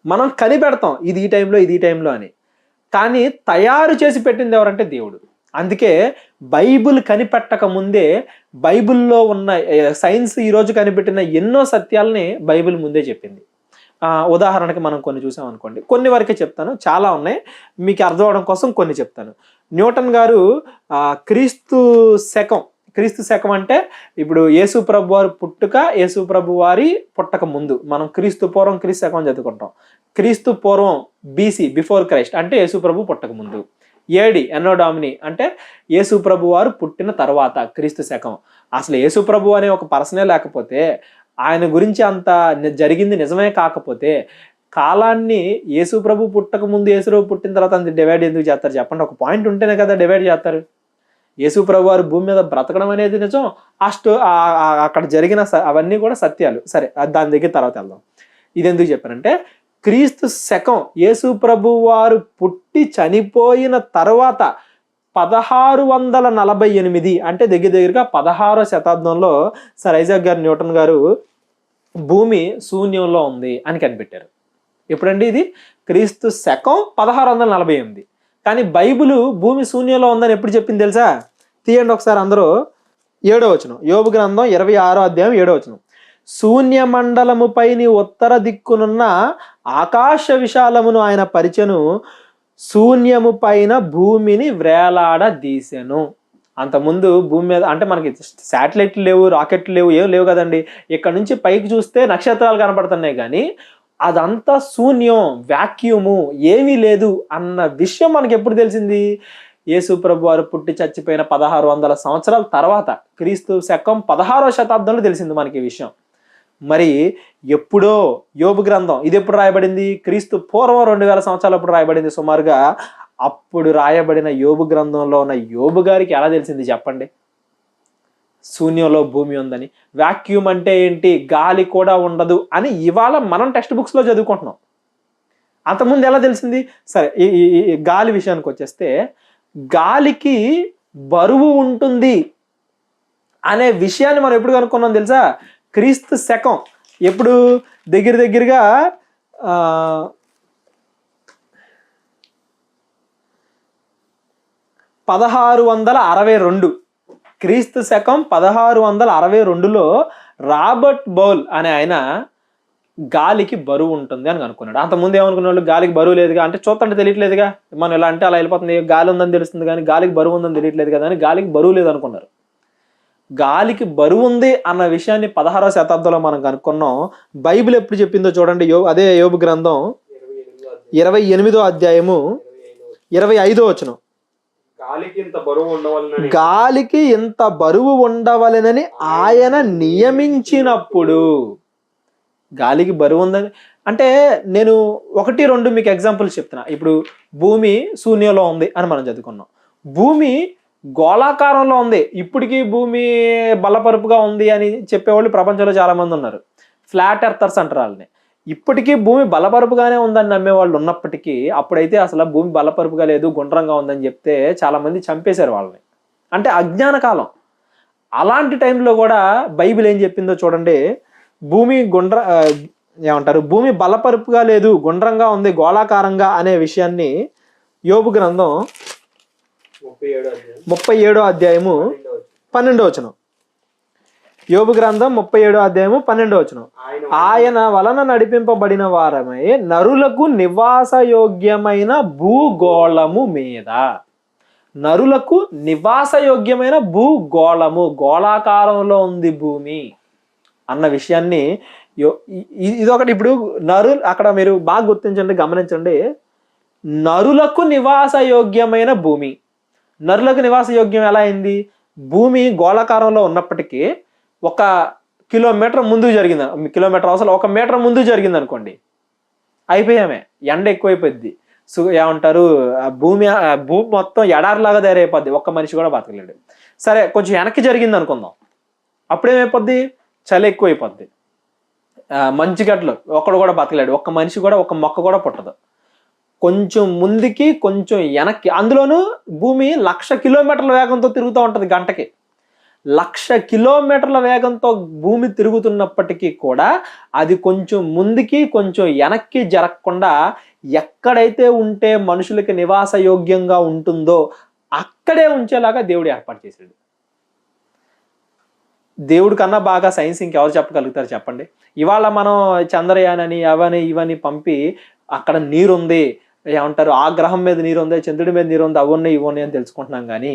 మనం కనిపెడతాం ఇది ఈ టైంలో అని, కానీ తయారు చేసి పెట్టింది ఎవరంటే దేవుడు. అందుకే బైబిల్ కనిపెట్టక ముందే బైబిల్లో ఉన్న సైన్స్ ఈరోజు కనిపెట్టిన ఎన్నో సత్యాలని బైబిల్ ముందే చెప్పింది. ఉదాహరణకి మనం కొన్ని చూసాం అనుకోండి, కొన్ని వరకే చెప్తాను, చాలా ఉన్నాయి, మీకు అర్థం అవడం కోసం కొన్ని చెప్తాను. న్యూటన్ గారు క్రీస్తు శకం అంటే ఇప్పుడు యేసు ప్రభు వారి పుట్టుక, యేసు ప్రభు వారి పుట్టక ముందు, మనం క్రీస్తు పూర్వం క్రీస్తు శకం చదువుకుంటాం. క్రీస్తు పూర్వం BC, బిఫోర్ క్రైస్ట్ అంటే యేసు ప్రభు పుట్టక ముందు. ఏడి ఎన్నో డామిని అంటే యేసు ప్రభు వారు పుట్టిన తర్వాత క్రీస్తు శకం. అసలు యేసు ప్రభు అనే ఒక పర్సనే లేకపోతే, ఆయన గురించి అంత జరిగింది నిజమే కాకపోతే, కాలాన్ని యేసు ప్రభు పుట్టక ముందు యేసు ప్రభు పుట్టిన తర్వాత అంత డివైడ్ ఎందుకు చేస్తారు చెప్పండి? ఒక పాయింట్ ఉంటేనే కదా డివైడ్ చేస్తారు. యేసు ప్రభు వారు భూమి మీద బ్రతకడం అనేది నిజం, అక్కడ జరిగిన అవన్నీ కూడా సత్యాలు. సరే, దాని దగ్గర తర్వాత వెళ్దాం. ఇది ఎందుకు చెప్పానంటే, క్రీస్తు శకం యేసు ప్రభు వారు పుట్టి చనిపోయిన తర్వాత 1648 అంటే దగ్గరగా 16వ శతాబ్దంలో సర్ ఐజాక్ న్యూటన్ గారు భూమి శూన్యంలో ఉంది అని కనిపెట్టారు. ఎప్పుడండి ఇది? క్రీస్తు శకం 1648. కానీ బైబిల్ భూమి శూన్యంలో ఉందని ఎప్పుడు చెప్పింది తెలుసా? తీయండి ఒకసారి అందరూ. 7వ వచనం, యోబు గ్రంథం 26వ అధ్యాయం 7వ వచనం. శూన్య మండలముపై నీ ఉత్తర దిక్కునున్న ఆకాశ విశాలమును ఆయన పరిచెను, శూన్యము పైన భూమిని వ్రేలాడదీసెను. అంతకుముందు భూమి మీద అంటే మనకి శాటిలైట్లు లేవు, రాకెట్లు లేవు, ఏం లేవు కదండి. ఇక్కడ నుంచి పైకి చూస్తే నక్షత్రాలు కనపడుతున్నాయి, కానీ అదంతా శూన్యం, వ్యాక్యూము, ఏమీ లేదు అన్న విషయం మనకి ఎప్పుడు తెలిసింది? యేసు ప్రభు వారు పుట్టి చచ్చిపోయిన 1600 సంవత్సరాల తర్వాత క్రీస్తు శకం 16వ శతాబ్దంలో తెలిసింది మనకి ఈ విషయం. మరి ఎప్పుడో యోబు గ్రంథం ఇది ఎప్పుడు రాయబడింది? క్రీస్తు పూర్వం 2000 సంవత్సరాలు అప్పుడు రాయబడింది సుమారుగా. అప్పుడు రాయబడిన యోబు గ్రంథంలో ఉన్న యోబు గారికి ఎలా తెలిసింది చెప్పండి శూన్యంలో భూమి ఉందని? వాక్యూమ్ అంటే ఏంటి? గాలి కూడా ఉండదు అని ఇవాళ మనం టెక్స్ట్ బుక్స్ లో చదువుకుంటున్నాం. అంతకుముందు ఎలా తెలిసింది? సరే, ఈ గాలి విషయానికి వచ్చేస్తే, గాలికి బరువు ఉంటుంది అనే విషయాన్ని మనం ఎప్పుడు కనుక్కున్నాం తెలుసా? క్రీస్తు శకం ఎప్పుడు? దగ్గరగా 1662. క్రీస్తు శకం 1662లో రాబర్ట్ బౌల్ అనే ఆయన గాలికి బరువు ఉంటుంది అని అనుకున్నాడు. అంతకుముందు ఏమనుకున్న వాళ్ళు గాలికి బరువు లేదుగా అంటే చూస్తుంటే తెలియట్లేదుగా, మనం ఎలా అంటే అలా వెళ్ళిపోతుంది, గాలి ఉందని తెలుస్తుంది కానీ గాలికి బరువు ఉందని తెలియట్లేదు కదా అని గాలికి బరువు లేదు అనుకున్నారు. గాలికి బరువు ఉంది అన్న విషయాన్ని 16వ శతాబ్దంలో మనం కనుక్కున్నాం. బైబిల్ ఎప్పుడు చెప్పిందో చూడండి. అదే యోబు గ్రంథం 28వ అధ్యాయము 25వ వచనం. గాలికి ఇంత బరువు ఉండవలెనని ఆయన నియమించినప్పుడు. గాలికి బరువు ఉందని అంటే నేను 1-2 మీకు ఎగ్జాంపుల్స్ చెప్తున్నా. ఇప్పుడు భూమి శూన్యంలో ఉంది అని మనం చదువుకున్నాం. భూమి గోళాకారంలో ఉంది. ఇప్పటికీ భూమి బలపరుపుగా ఉంది అని చెప్పేవాళ్ళు ప్రపంచంలో చాలా మంది ఉన్నారు. ఫ్లాట్ ఎర్తర్స్ అంటారు వాళ్ళని. ఇప్పటికీ భూమి బలపరుపుగానే ఉందని నమ్మేవాళ్ళు ఉన్నప్పటికీ, అప్పుడైతే అసలు భూమి బలపరుపుగా లేదు, గుండ్రంగా ఉందని చెప్తే చాలా మంది చంపేశారు వాళ్ళని. అంటే అజ్ఞాన కాలం. అలాంటి టైంలో కూడా బైబిల్ ఏం చెప్పిందో చూడండి. భూమి భూమి బలపరుపుగా లేదు, గుండ్రంగా ఉంది, గోళాకారంగా అనే విషయాన్ని యోబు గ్రంథం 37వ అధ్యాయము 12వ వచనం. యోబు గ్రంథం 37వ అధ్యాయము 12వ వచనం. ఆయన వలన నడిపింపబడిన వారమై నరులకు నివాసయోగ్యమైన భూగోళము మీద. నరులకు నివాసయోగ్యమైన భూగోళము, గోళాకారంలో ఉంది భూమి అన్న విషయాన్ని ఇదొకటి. ఇప్పుడు అక్కడ మీరు బాగా గుర్తించండి, గమనించండి. నరులకు నివాసయోగ్యమైన భూమి. నరులకు నివాసయోగ్యం ఎలా అయింది? భూమి గోళాకారంలో ఉన్నప్పటికీ 1 కిలోమీటర్ ముందుకు జరిగింది, కిలోమీటర్ అవసరం 1 మీటర్ ముందుకు జరిగింది అనుకోండి, అయిపోయామే. ఎండ ఎక్కువైపోద్ది. ఏమంటారు, భూమి మొత్తం ఎడారిలాగా తయారైపోద్ది, ఒక్క మనిషి కూడా బతకలేడు. సరే, కొంచెం వెనక్కి జరిగింది అనుకుందాం, అప్పుడేమైపోద్ది? చలి ఎక్కువైపోద్ది, మంచు గడ్డలు, ఒక్కడు కూడా బతకలేడు, ఒక్క మనిషి కూడా, ఒక్క మొక్క కూడా పుట్టదు. కొంచెం ముందుకి కొంచెం వెనక్కి, అందులోనూ భూమి 1,00,000 కిలోమీటర్ల వేగంతో తిరుగుతూ ఉంటుంది గంటకి. 1,00,000 కిలోమీటర్ల వేగంతో భూమి తిరుగుతున్నప్పటికీ కూడా అది కొంచెం ముందుకి కొంచెం వెనక్కి జరగకుండా ఎక్కడైతే ఉంటే మనుషులకి నివాసయోగ్యంగా ఉంటుందో అక్కడే ఉంచేలాగా దేవుడు ఏర్పాటు చేశాడు. దేవుడి కన్నా బాగా సైన్స్ ఇంకెవరు చెప్పగలుగుతారు చెప్పండి? ఇవాళ మనం చంద్రయాన్ అని అవని ఇవని పంపి అక్కడ నీరుంది, ఏమంటారు, ఆ గ్రహం మీద నీరు ఉంది, చంద్రుడి మీద నీరు ఉంది, అవున్నాయి ఇవ్వన్నాయి అని తెలుసుకుంటున్నాం. కానీ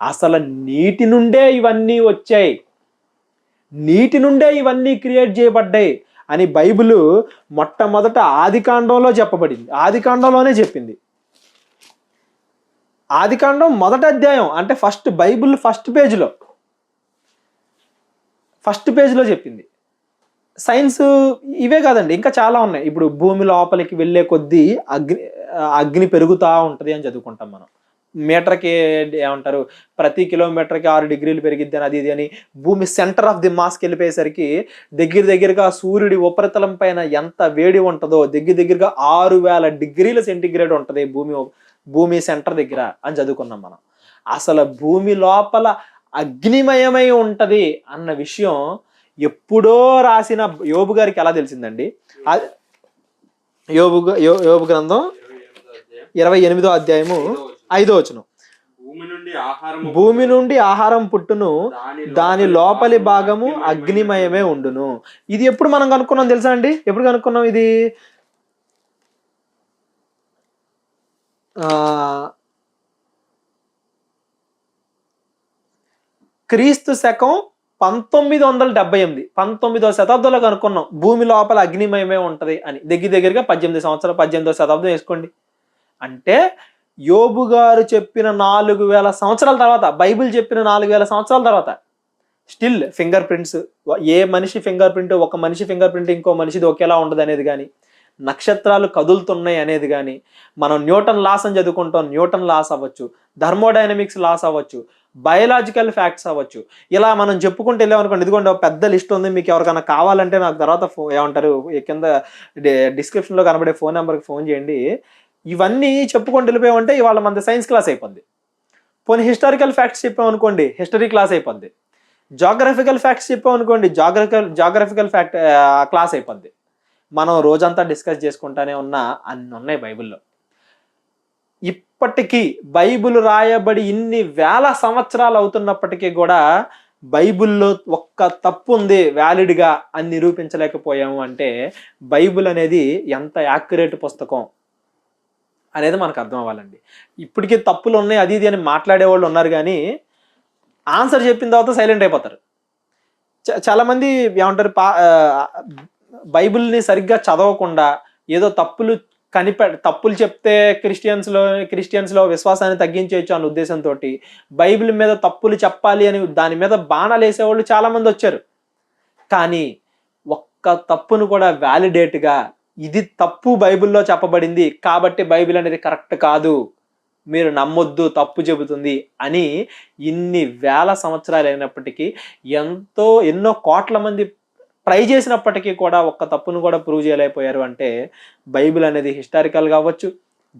అసలు నీటి నుండే ఇవన్నీ వచ్చాయి, నీటి నుండే ఇవన్నీ క్రియేట్ చేయబడ్డాయి అని బైబిల్ మొట్టమొదట ఆదికాండంలో చెప్పబడింది. ఆదికాండంలోనే చెప్పింది. ఆదికాండం మొదటి అధ్యాయం అంటే ఫస్ట్ బైబిల్ ఫస్ట్ పేజ్లో చెప్పింది. సైన్స్ ఇవే కాదండి, ఇంకా చాలా ఉన్నాయి. ఇప్పుడు భూమి లోపలికి వెళ్ళే కొద్దీ అగ్ని పెరుగుతూ ఉంటుంది అని చదువుకుంటాం మనం. మీటర్కి ఏమంటారు, ప్రతి కిలోమీటర్కి 6 డిగ్రీలు పెరిగిద్ది అని, అది ఇది అని. భూమి సెంటర్ ఆఫ్ ది మాస్కి వెళ్ళిపోయేసరికి దగ్గరగా సూర్యుడి ఉపరితలం పైన ఎంత వేడి ఉంటుందో దగ్గరగా 6000 డిగ్రీల సెంటిగ్రేడ్ ఉంటుంది భూమి సెంటర్ దగ్గర అని చదువుకున్నాం మనం. అసలు భూమి లోపల అగ్నిమయమై ఉంటది అన్న విషయం ఎప్పుడో రాసిన యోబు గారికి ఎలా తెలిసిందండి? యోబు గ్రంథం 28వ అధ్యాయము 5వ వచనం, భూమి నుండి ఆహారం పుట్టును, దాని లోపలి భాగము అగ్నిమయమే ఉండును. ఇది ఎప్పుడు మనం కనుక్కున్నాం తెలుసా అండి? ఎప్పుడు కనుక్కున్నాం ఇది? క్రీస్తు శకం 1978, 19వ శతాబ్దంలో కనుక్కున్నాం భూమి లోపల అగ్నిమయమే ఉంటది అని. దగ్గరగా 18వ శతాబ్దం వేసుకోండి. అంటే యోబు గారు చెప్పిన 4000 సంవత్సరాల తర్వాత, బైబిల్ చెప్పిన 4000 సంవత్సరాల తర్వాత స్టిల్ ఫింగర్ ప్రింట్స్, ఏ మనిషి ఫింగర్ ప్రింట్ ఒక మనిషి ఫింగర్ ప్రింట్ ఇంకో మనిషిది ఒకేలా ఉండదు అనేది కానీ, నక్షత్రాలు కదులుతున్నాయి అనేది కానీ, మనం న్యూటన్ లాస్ అని చదువుకుంటాం, న్యూటన్ లాస్ అవ్వచ్చు, థర్మోడైనమిక్స్ లాస్ అవ్వచ్చు, బయలాజికల్ ఫ్యాక్ట్స్ అవ్వచ్చు, ఇలా మనం చెప్పుకుంటూ వెళ్ళామనుకోండి. ఇదిగోండి ఒక పెద్ద లిస్ట్ ఉంది, మీకు ఎవరికైనా కావాలంటే నాకు తర్వాత ఏమంటారు కింద డిస్క్రిప్షన్లో కనబడే ఫోన్ నెంబర్కి ఫోన్ చేయండి. ఇవన్నీ చెప్పుకుంటూ వెళ్ళిపోయామంటే ఇవాళ మన సైన్స్ క్లాస్ అయిపోద్ది. పోనీ హిస్టారికల్ ఫ్యాక్ట్స్ చెప్పామనుకోండి, హిస్టరీ క్లాస్ అయిపోద్ది. జాగ్రఫికల్ ఫ్యాక్ట్స్ చెప్పామనుకోండి, జాగ్రఫికల్ ఫ్యాక్ట్ క్లాస్ అయిపోద్ది. మనం రోజంతా డిస్కస్ చేసుకుంటానే అన్ని ఉన్నాయి బైబిల్లో. ఇప్పటికీ బైబిల్ రాయబడి ఇన్ని వేల సంవత్సరాలు అవుతున్నప్పటికీ కూడా బైబిల్లో ఒక్క తప్పు ఉంది వ్యాలిడ్గా అని నిరూపించలేకపోయాము అంటే బైబిల్ అనేది ఎంత యాక్యురేట్ పుస్తకం అనేది మనకు అర్థం అవ్వాలండి. ఇప్పటికీ తప్పులు ఉన్నాయి అది ఇది అని మాట్లాడే వాళ్ళు ఉన్నారు, కానీ ఆన్సర్ చెప్పిన తర్వాత సైలెంట్ అయిపోతారు. చాలామంది ఏమంటారు, బైబిల్ని సరిగ్గా చదవకుండా ఏదో తప్పులు చెప్తే క్రిస్టియన్స్లో విశ్వాసాన్ని తగ్గించేయచ్చు అన్న ఉద్దేశంతో బైబిల్ మీద తప్పులు చెప్పాలి అని దాని మీద బాణాలు వేసేవాళ్ళు చాలామంది వచ్చారు. కానీ ఒక్క తప్పును కూడా వ్యాలిడేట్గా ఇది తప్పు బైబిల్లో చెప్పబడింది కాబట్టి బైబిల్ అనేది కరెక్ట్ కాదు, మీరు నమ్మొద్దు, తప్పు చెబుతుంది అని ఇన్ని వేల సంవత్సరాలు అయినప్పటికీ ఎన్నో కోట్ల మంది ట్రై చేసినప్పటికీ కూడా ఒక్క తప్పును కూడా ప్రూవ్ చేయలేకపోయారు అంటే బైబిల్ అనేది హిస్టారికల్ కావచ్చు,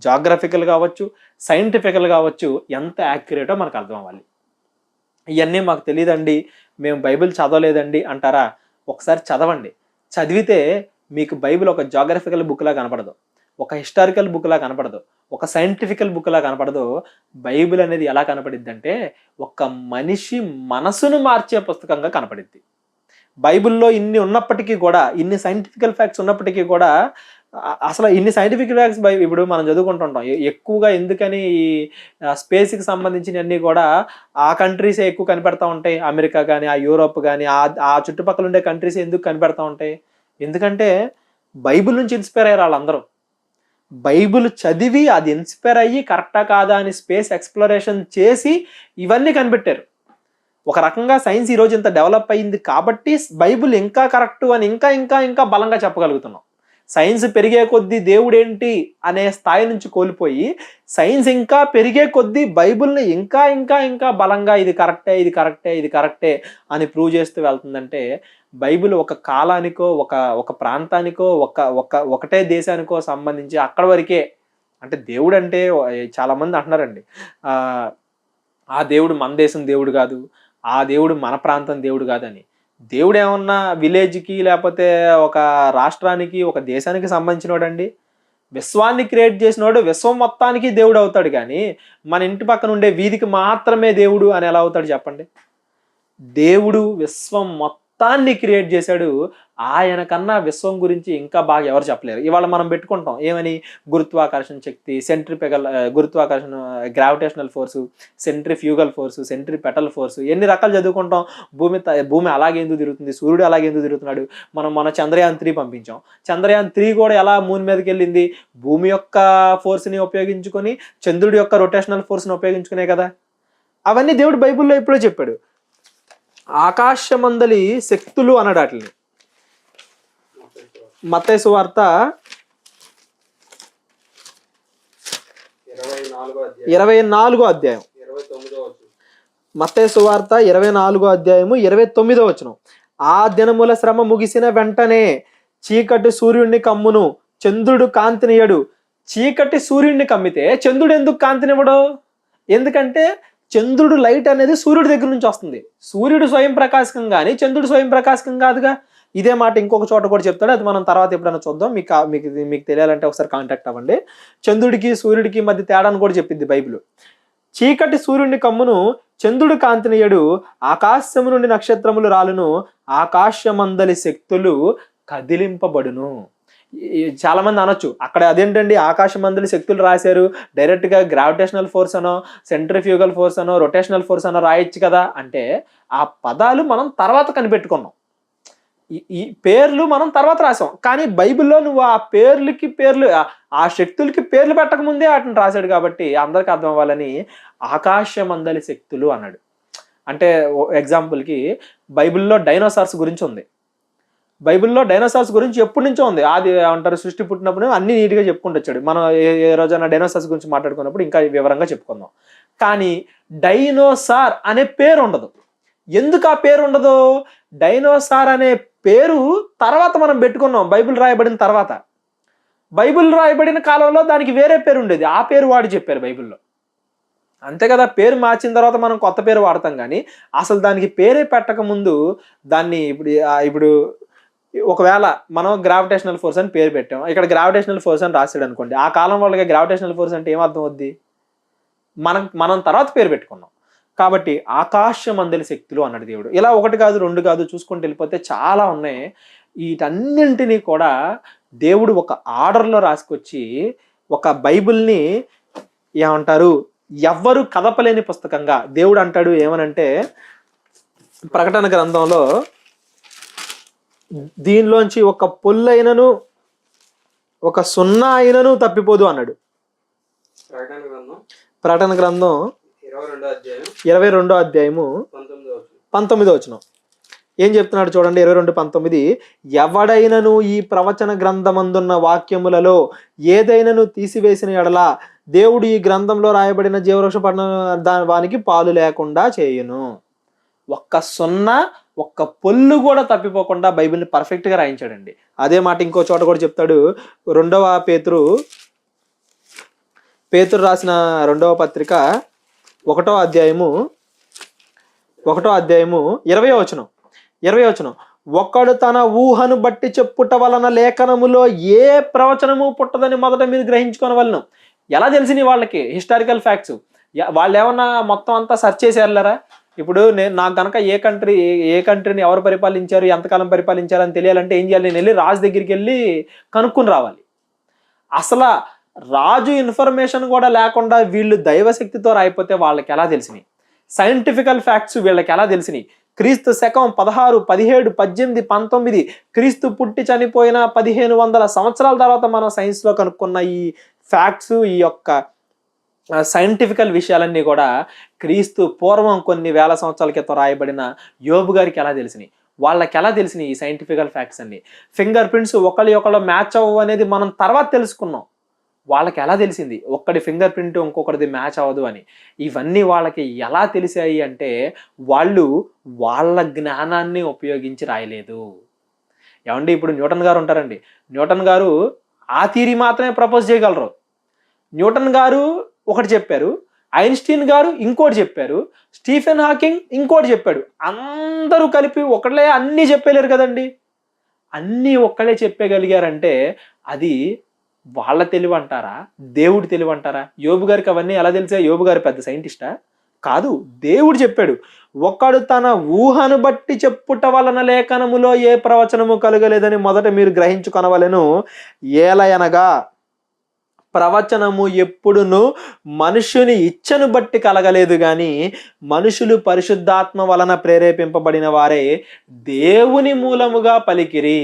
జాగ్రఫికల్ కావచ్చు, సైంటిఫికల్ కావచ్చు, ఎంత యాక్యురేటో మనకు అర్థం అవ్వాలి. ఇవన్నీ మాకు తెలియదండి, మేము బైబిల్ చదవలేదండి అంటారా? ఒకసారి చదవండి. చదివితే మీకు బైబిల్ ఒక జాగ్రఫికల్ బుక్లా కనపడదు, ఒక హిస్టారికల్ బుక్లా కనపడదు, ఒక సైంటిఫికల్ బుక్లా కనపడదు. బైబిల్ అనేది ఎలా కనపడిద్ది అంటే ఒక మనిషి మనసును మార్చే పుస్తకంగా కనపడిద్ది. బైబిల్లో ఇన్ని ఉన్నప్పటికీ కూడా, ఇన్ని సైంటిఫికల్ ఫ్యాక్ట్స్ ఉన్నప్పటికీ కూడా, అసలు ఇన్ని సైంటిఫిక్ ఫ్యాక్ట్స్ ఇప్పుడు మనం చదువుకుంటుంటాం. ఎక్కువగా ఎందుకని ఈ స్పేస్కి సంబంధించినవన్నీ కూడా ఆ కంట్రీసే ఎక్కువ కనిపెడతా ఉంటాయి. అమెరికా కానీ, ఆ యూరోప్ కానీ, ఆ చుట్టుపక్కల ఉండే కంట్రీస్ ఎందుకు కనిపెడతా ఉంటాయి? ఎందుకంటే బైబిల్ నుంచి ఇన్స్పైర్ అయ్యారు వాళ్ళందరూ. బైబిల్ చదివి అది ఇన్స్పైర్ అయ్యి కరెక్టా కాదా అని స్పేస్ ఎక్స్ప్లోరేషన్ చేసి ఇవన్నీ కనిపెట్టారు. ఒక రకంగా సైన్స్ ఈరోజు ఇంత డెవలప్ అయింది కాబట్టి బైబిల్ ఇంకా కరెక్ట్ అని ఇంకా బలంగా చెప్పగలుగుతున్నాం. సైన్స్ పెరిగే కొద్దీ దేవుడు ఏంటి అనే స్థాయి నుంచి కోల్పోయి సైన్స్ ఇంకా పెరిగే కొద్దీ బైబిల్ని ఇంకా బలంగా ఇది కరెక్టే అని ప్రూవ్ చేస్తూ వెళ్తుందంటే బైబిల్ ఒక కాలానికో ఒక ప్రాంతానికో ఒకటే దేశానికో సంబంధించి అక్కడ వరకే. అంటే దేవుడు అంటే చాలామంది అంటున్నారండి, ఆ దేవుడు మన దేశం దేవుడు కాదు, ఆ దేవుడు మన ప్రాంతం దేవుడు కాదని. దేవుడు ఏమన్నా విలేజ్కి లేకపోతే ఒక రాష్ట్రానికి ఒక దేశానికి సంబంధించినోడండి? విశ్వాన్ని క్రియేట్ చేసినోడు విశ్వం మొత్తానికి దేవుడు అవుతాడు, కానీ మన ఇంటి పక్కన ఉండే వీధికి మాత్రమే దేవుడు అని ఎలా అవుతాడు చెప్పండి? దేవుడు విశ్వం మొత్తానికి మొత్తాన్ని క్రియేట్ చేశాడు. ఆయన కన్నా విశ్వం గురించి ఇంకా బాగా ఎవరు చెప్పలేరు. ఇవాళ మనం పెట్టుకుంటాం ఏమని, గురుత్వాకర్షణ శక్తి, గురుత్వాకర్షణ, gravitational force, centrifugal force, centripetal force, ఎన్ని రకాలు చదువుకుంటాం. భూమి అలాగే ఎందుకు తిరుగుతుంది, సూర్యుడు అలాగే ఎందుకు తిరుగుతున్నాడు. మన చంద్రయాన్ 3 పంపించాం. చంద్రయాన్ 3 కూడా ఎలా మూన్ మీదకి వెళ్ళింది, భూమి యొక్క ఫోర్స్ని ఉపయోగించుకొని, చంద్రుడి యొక్క రొటేషనల్ ఫోర్స్ని ఉపయోగించుకునే కదా. అవన్నీ దేవుడు బైబిల్లో ఎప్పుడో చెప్పాడు. ఆకాశమందలి శక్తులు అన్నాడు వాటిని. మత్తయి సువార్త 24వ అధ్యాయం, మత్తయి సువార్త 24వ అధ్యాయము 29వ వచనం. ఆ దినముల శ్రమ ముగిసిన వెంటనే చీకటి సూర్యుడిని కమ్మును, చంద్రుడు కాంతినియడు. చీకటి సూర్యుడిని కమ్మితే చంద్రుడు ఎందుకు కాంతినివ్వడు? ఎందుకంటే చంద్రుడు లైట్ అనేది సూర్యుడి దగ్గర నుంచి వస్తుంది. సూర్యుడు స్వయం ప్రకాశకం కానీ చంద్రుడు స్వయం ప్రకాశకం కాదుగా. ఇదే మాట ఇంకొక చోట కూడా చెప్తాడు, అది మనం తర్వాత ఎప్పుడైనా చూద్దాం. మీకు తెలియాలంటే ఒకసారి కాంటాక్ట్ అవ్వండి. చంద్రుడికి సూర్యుడికి మధ్య తేడాను కూడా చెప్పింది బైబిల్. చీకటి సూర్యుడిని కమ్మును, చంద్రుడు కాంతినియడు, ఆకాశము నుండి నక్షత్రములు రాలును, ఆకాశమందలి శక్తులు కదిలింపబడును. చాలా మంది అనొచ్చు, అక్కడ అదేంటండి ఆకాశమందలి శక్తులు రాశారు, డైరెక్ట్ గా గ్రావిటేషనల్ ఫోర్స్ అనో, సెంట్రిఫ్యూగల్ ఫోర్స్ అనో, రొటేషనల్ ఫోర్స్ అనో రాయొచ్చు కదా అంటే, ఆ పదాలు మనం తర్వాత కనిపెట్టుకున్నాం. ఈ పేర్లు మనం తర్వాత రాసాం. కానీ బైబిల్లో నువ్వు ఆ పేర్లు, ఆ శక్తులకి పేర్లు పెట్టక ముందే వాటిని రాశాడు. కాబట్టి అందరికి అర్థం అవ్వాలని ఆకాశమందలి శక్తులు అన్నాడు. అంటే ఎగ్జాంపుల్కి బైబిల్లో డైనోసార్స్ గురించి ఉంది. బైబిల్లో డైనోసార్స్ గురించి ఎప్పటి నుంచో ఉంది. అది అంటారు సృష్టి పుట్టినప్పుడు అన్ని నీట్గా చెప్పుకుంటూ వచ్చాడు. మనం ఏ రోజైనా డైనోసార్స్ గురించి మాట్లాడుకున్నప్పుడు ఇంకా వివరంగా చెప్పుకుందాం. కానీ డైనోసార్ అనే పేరు ఉండదు. ఎందుకు ఆ పేరు ఉండదు? డైనోసార్ అనే పేరు తర్వాత మనం పెట్టుకున్నాం బైబిల్ రాయబడిన తర్వాత. బైబిల్ రాయబడిన కాలంలో దానికి వేరే పేరు ఉండేది, ఆ పేరు వాడి చెప్పారు బైబిల్లో. అంతే కదా, పేరు మార్చిన తర్వాత మనం కొత్త పేరు వాడతాం. కానీ అసలు దానికి పేరే పెట్టక ముందు దాన్ని ఇప్పుడు ఒకవేళ మనం గ్రావిటేషనల్ ఫోర్స్ అని పేరు పెట్టాం, ఇక్కడ గ్రావిటేషనల్ ఫోర్స్ అని రాశాడు అనుకోండి. ఆ కాలం వాళ్ళకి గ్రావిటేషనల్ ఫోర్స్ అంటే ఏమర్థం అవుద్ది? మనం తర్వాత పేరు పెట్టుకున్నాం. కాబట్టి ఆకాశమందలి శక్తులు అన్నాడు దేవుడు. ఇలా 1 కాదు 2 కాదు చూసుకుంటూ వెళ్ళిపోతే చాలా ఉన్నాయి. వీటన్నింటినీ కూడా దేవుడు ఒక ఆర్డర్లో రాసుకొచ్చి ఒక బైబిల్ని ఏమంటారు, ఎవ్వరు కదపలేని పుస్తకంగా దేవుడు అంటాడు. ఏమనంటే ప్రకటన గ్రంథంలో దీనిలోంచి ఒక పొల్లైనను ఒక సున్నా అయినను తప్పిపోదు అన్నాడు. ప్రకటన గ్రంథం 22వ అధ్యాయము 19వ వచనం ఏం చెప్తున్నాడు చూడండి. 22:19 ఎవడైనను ఈ ప్రవచన గ్రంథమందున్న వాక్యములలో ఏదైనాను తీసివేసిన ఎడల దేవుడు ఈ గ్రంథంలో రాయబడిన జీవవృక్ష వానికి పాలు లేకుండా చేయును. ఒక్క సున్నా ఒక్క పొల్లు కూడా తప్పిపోకుండా బైబిల్ని పర్ఫెక్ట్గా రాయించాడండి. అదే మాట ఇంకో చోట కూడా చెప్తాడు. 2వ పేతురు రాసిన 2వ పత్రిక 1వ అధ్యాయము 20వ వచనం ఒక్కడు తన ఊహను బట్టి చెప్పుట వలన లేఖనములో ఏ ప్రవచనము పుట్టదని మొదట మీరు గ్రహించుకోనవలను. ఎలా తెలిసినాయి వాళ్ళకి? Historical facts. వాళ్ళు ఏమన్నా మొత్తం అంతా సెర్చ్ చేసి వెళ్ళారా? ఇప్పుడు నాకు కనుక ఏ కంట్రీని ఎవరు పరిపాలించారు, ఎంతకాలం పరిపాలించారు అని తెలియాలంటే ఏం చేయాలి? నేను వెళ్ళి రాజు దగ్గరికి వెళ్ళి కనుక్కుని రావాలి. అసలు రాజు ఇన్ఫర్మేషన్ కూడా లేకుండా వీళ్ళు దైవశక్తితో రాయిపోతే వాళ్ళకి ఎలా తెలిసినాయి? సైంటిఫికల్ ఫ్యాక్ట్స్ వీళ్ళకి ఎలా తెలిసినాయి? క్రీస్తు శకం 16, 17, 18, 19 క్రీస్తు పుట్టి చనిపోయిన 1500 సంవత్సరాల తర్వాత మనం సైన్స్లో కనుక్కున్న ఈ ఫ్యాక్ట్స్, ఈ యొక్క సైంటిఫికల్ విషయాలన్నీ కూడా క్రీస్తు పూర్వం కొన్ని వేల సంవత్సరాల క్రితం రాయబడిన యోబు గారికి ఎలా తెలిసినాయి? వాళ్ళకి ఎలా తెలిసినాయి ఈ సైంటిఫికల్ ఫ్యాక్ట్స్ అన్ని? ఫింగర్ ప్రింట్స్ ఒకళ్ళు మ్యాచ్ అవ్వవు అనేది మనం తర్వాత తెలుసుకున్నాం. వాళ్ళకి ఎలా తెలిసింది ఒక్కడి ఫింగర్ ప్రింట్ ఇంకొకటిది మ్యాచ్ అవ్వదు అని? ఇవన్నీ వాళ్ళకి ఎలా తెలిసాయి అంటే వాళ్ళు వాళ్ళ జ్ఞానాన్ని ఉపయోగించి రాయలేదు. ఏమండి, ఇప్పుడు న్యూటన్ గారు ఉంటారండి. న్యూటన్ గారు ఆ థియరీ మాత్రమే ప్రపోజ్ చేయగలరు. న్యూటన్ గారు ఒకటి చెప్పారు, ఐన్స్టీన్ గారు ఇంకోటి చెప్పారు, స్టీఫెన్ హాకింగ్ ఇంకోటి చెప్పాడు. అందరూ కలిపి ఒకళ్ళే అన్నీ చెప్పలేరు కదండి. అన్నీ ఒక్కడే చెప్పగలిగారంటే అది వాళ్ళ తెలివి అంటారా, దేవుడి తెలివి అంటారా? యోబు గారికి అవన్నీ ఎలా తెలిసా? యోబు గారు పెద్ద సైంటిస్టా? కాదు, దేవుడు చెప్పాడు. ఒకడు తన ఊహను బట్టి చెప్పుట వలన లేఖనములో ఏ ప్రవచనము కలుగలేదని మొదట మీరు గ్రహించుకొనవలెను. ఏలయనగా ప్రవచనము ఎప్పుడును మనుషుని ఇచ్చను బట్టి కలగలేదు గాని మనుషులు పరిశుద్ధాత్మ వలన ప్రేరేపింపబడిన వారే దేవుని మూలముగా పలికిరి.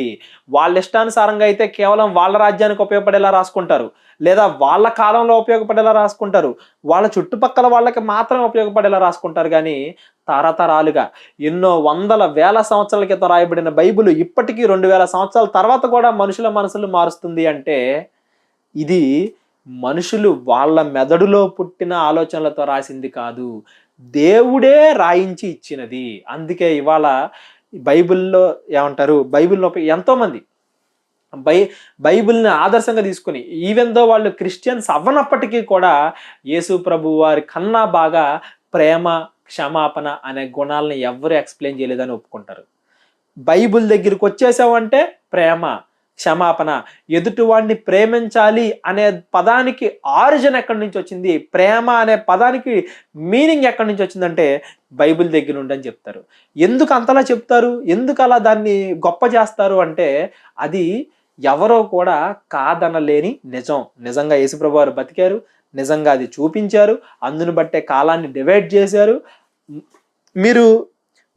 వాళ్ళ ఇష్టానుసారంగా అయితే కేవలం వాళ్ళ రాజ్యానికి ఉపయోగపడేలా రాసుకుంటారు, లేదా వాళ్ళ కాలంలో ఉపయోగపడేలా రాసుకుంటారు, వాళ్ళ చుట్టుపక్కల వాళ్ళకి మాత్రం ఉపయోగపడేలా రాసుకుంటారు. కానీ తరతరాలుగా ఎన్నో వందల వేల సంవత్సరాల క్రితం రాయబడిన బైబిల్ ఇప్పటికీ 2000 సంవత్సరాల తర్వాత కూడా మనుషుల మనసులు మారుస్తుంది అంటే ఇది మనుషులు వాళ్ళ మెదడులో పుట్టిన ఆలోచనలతో రాసింది కాదు, దేవుడే రాయించి ఇచ్చినది. అందుకే ఇవాళ బైబిల్లో ఏమంటారు, బైబిల్లో ఎంతో మంది బైబిల్ని ఆదర్శంగా తీసుకుని ఈవెన్ దో వాళ్ళు క్రిస్టియన్స్ అవ్వనప్పటికీ కూడా యేసు ప్రభు వారి కన్నా బాగా ప్రేమ, క్షమాపణ అనే గుణాలను ఎవరు ఎక్స్ప్లెయిన్ చేయలేదని ఒప్పుకుంటారు. బైబిల్ దగ్గరికి వచ్చేసావంటే ప్రేమ, క్షమాపణ, ఎదుటివాడిని ప్రేమించాలి అనే పదానికి ఆరిజిన్ ఎక్కడి నుంచి వచ్చింది, ప్రేమ అనే పదానికి మీనింగ్ ఎక్కడి నుంచి వచ్చిందంటే బైబిల్ దగ్గర ఉండని చెప్తారు. ఎందుకు అంతలా చెప్తారు, ఎందుకు అలా దాన్ని గొప్ప చేస్తారు అంటే అది ఎవరో కూడా కాదనలేని నిజం. నిజంగా యేసుప్రభు వారు బతికారు, నిజంగా అది చూపించారు, అందును బట్టే కాలాన్ని డివైడ్ చేశారు. మీరు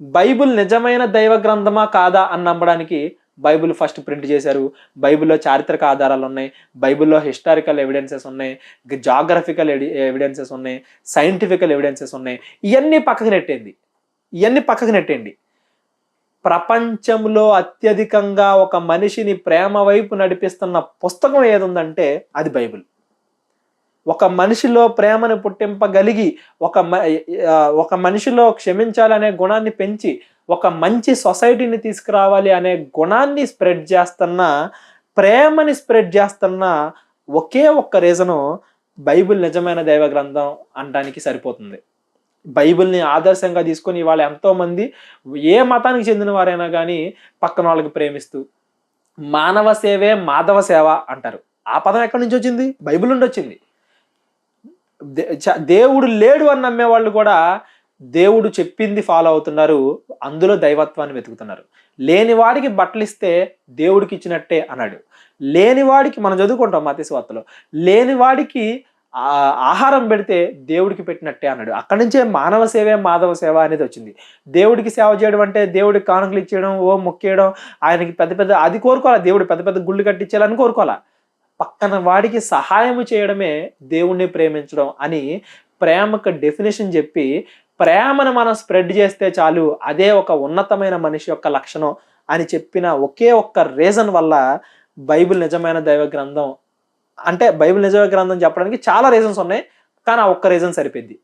బైబిల్ నిజమైన దైవ గ్రంథమా కాదా అని నమ్మడానికి బైబిల్ ఫస్ట్ ప్రింట్ చేశారు. బైబిల్లో చారిత్రక ఆధారాలు ఉన్నాయి, బైబిల్లో హిస్టారికల్ ఎవిడెన్సెస్ ఉన్నాయి, జాగ్రఫికల్ ఎవిడెన్సెస్ ఉన్నాయి, సైంటిఫికల్ ఎవిడెన్సెస్ ఉన్నాయి. ఇవన్నీ పక్కకు నెట్టేయండి. ప్రపంచంలో అత్యధికంగా ఒక మనిషిని ప్రేమ వైపు నడిపిస్తున్న పుస్తకం ఏదుందంటే అది బైబిల్. ఒక మనిషిలో ప్రేమను పుట్టింపగలిగి ఒక మనిషిలో క్షమించాలనే గుణాన్ని పెంచి ఒక మంచి సొసైటీని తీసుకురావాలి అనే గుణాన్ని స్ప్రెడ్ చేస్తున్న, ప్రేమని స్ప్రెడ్ చేస్తున్న ఒకే ఒక్క రీజను బైబిల్ నిజమైన దైవ గ్రంథం అనడానికి సరిపోతుంది. బైబిల్ని ఆదర్శంగా తీసుకొని ఇవాళ ఎంతోమంది ఏ మతానికి చెందిన వారైనా కానీ పక్కన వాళ్ళకి ప్రేమిస్తూ మానవ సేవే మాధవ సేవ అంటారు. ఆ పదం ఎక్కడి నుంచి వచ్చింది? బైబిల్ నుండి వచ్చింది. దేవుడు లేడు అని నమ్మే వాళ్ళు కూడా దేవుడు చెప్పింది ఫాలో అవుతున్నారు, అందులో దైవత్వాన్ని వెతుకుతున్నారు. లేనివాడికి బట్టలు ఇస్తే దేవుడికి ఇచ్చినట్టే అన్నాడు. లేనివాడికి, మనం చదువుకుంటాం మత్తయి సువార్తలో, లేనివాడికి ఆహారం పెడితే దేవుడికి పెట్టినట్టే అన్నాడు. అక్కడి నుంచే మానవ సేవే మాధవ సేవ అనేది వచ్చింది. దేవుడికి సేవ చేయడం అంటే దేవుడికి కానుకలు ఇచ్చేయడం, మొక్కేయడం, ఆయనకి పెద్ద పెద్ద అది కోరుకోవాలా, దేవుడు పెద్ద పెద్ద గుళ్ళు కట్టించాలని కోరుకోవాలా. పక్కన వాడికి సహాయం చేయడమే దేవుణ్ణి ప్రేమించడం అని ప్రేమకు డెఫినేషన్ చెప్పి, ప్రేమను మనం స్ప్రెడ్ చేస్తే చాలు, అదే ఒక ఉన్నతమైన మనిషి యొక్క లక్షణం అని చెప్పిన ఒకే ఒక్క రీజన్ వల్ల బైబిల్ నిజమైన దైవ గ్రంథం అంటే, బైబిల్ నిజమైన గ్రంథం చెప్పడానికి చాలా రీజన్స్ ఉన్నాయి, కానీ ఆ ఒక్క రీజన్ సరిపోద్ది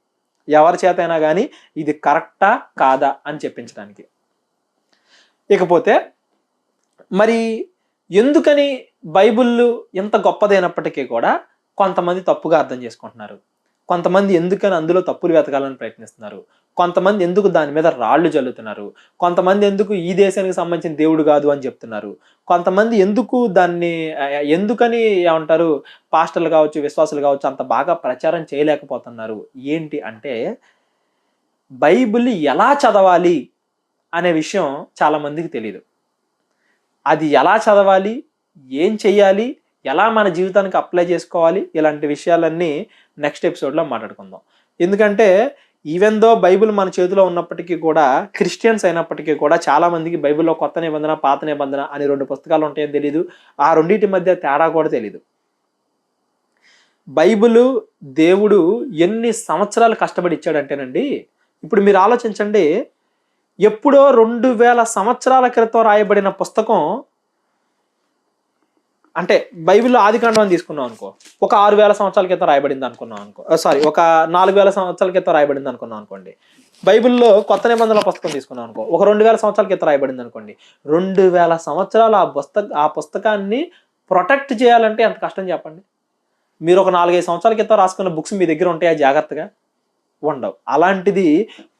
ఎవరి చేత అయినా కానీ ఇది కరెక్టా కాదా అని చెప్పించడానికి. ఇకపోతే మరి ఎందుకని బైబిల్ ఇంత గొప్పదైనప్పటికీ కూడా కొంతమంది తప్పుగా అర్థం చేసుకుంటున్నారు, కొంతమంది ఎందుకని అందులో తప్పులు వెతకాలని ప్రయత్నిస్తున్నారు, కొంతమంది ఎందుకు దాని మీద రాళ్ళు జల్లుతున్నారు, కొంతమంది ఎందుకు ఈ దేశానికి సంబంధించిన దేవుడు కాదు అని చెప్తున్నారు, కొంతమంది ఎందుకని ఏమంటారు పాస్టర్లు కావచ్చు, విశ్వాసులు కావచ్చు అంత బాగా ప్రచారం చేయలేకపోతున్నారు. ఏంటి అంటే బైబిల్ ఎలా చదవాలి అనే విషయం చాలా మందికి తెలియదు. అది ఎలా చదవాలి, ఏం చెయ్యాలి, ఎలా మన జీవితానికి అప్లై చేసుకోవాలి, ఇలాంటి విషయాలన్నీ నెక్స్ట్ ఎపిసోడ్లో మాట్లాడుకుందాం. ఎందుకంటే ఈవెన్ దో బైబిల్ మన చేతిలో ఉన్నప్పటికీ కూడా, క్రిస్టియన్స్ అయినప్పటికీ కూడా చాలా మందికి బైబిల్లో కొత్త నిబంధన, పాత నిబంధన అని 2 పుస్తకాలు ఉంటాయని తెలీదు. ఆ రెండింటి మధ్య తేడా కూడా తెలీదు. బైబిల్ దేవుడు ఎన్ని సంవత్సరాలు కష్టపడి ఇచ్చాడంటేనండి, ఇప్పుడు మీరు ఆలోచించండి, ఎప్పుడో 2000 సంవత్సరాల క్రితం రాయబడిన పుస్తకం అంటే బైబిల్లో ఆదికాండం అని తీసుకున్నాం అనుకో, ఒక 6000 సంవత్సరాల క్రితం రాయబడింది అనుకున్నాం అనుకో, ఒక 4000 సంవత్సరాల క్రితం రాయబడింది అనుకున్నాం అనుకోండి. బైబిల్లో కొత్త నిబంధనల పుస్తకం తీసుకున్నాం అనుకో, ఒక 2000 సంవత్సరాల క్రితం రాయబడింది అనుకోండి. 2000 సంవత్సరాలు ఆ పుస్తకాన్ని ప్రొటెక్ట్ చేయాలంటే ఎంత కష్టం చెప్పండి. మీరు ఒక 4-5 సంవత్సరాల క్రితం రాసుకున్న బుక్స్ మీ దగ్గర ఉంటాయా జాగ్రత్తగా? ఉండవు. అలాంటిది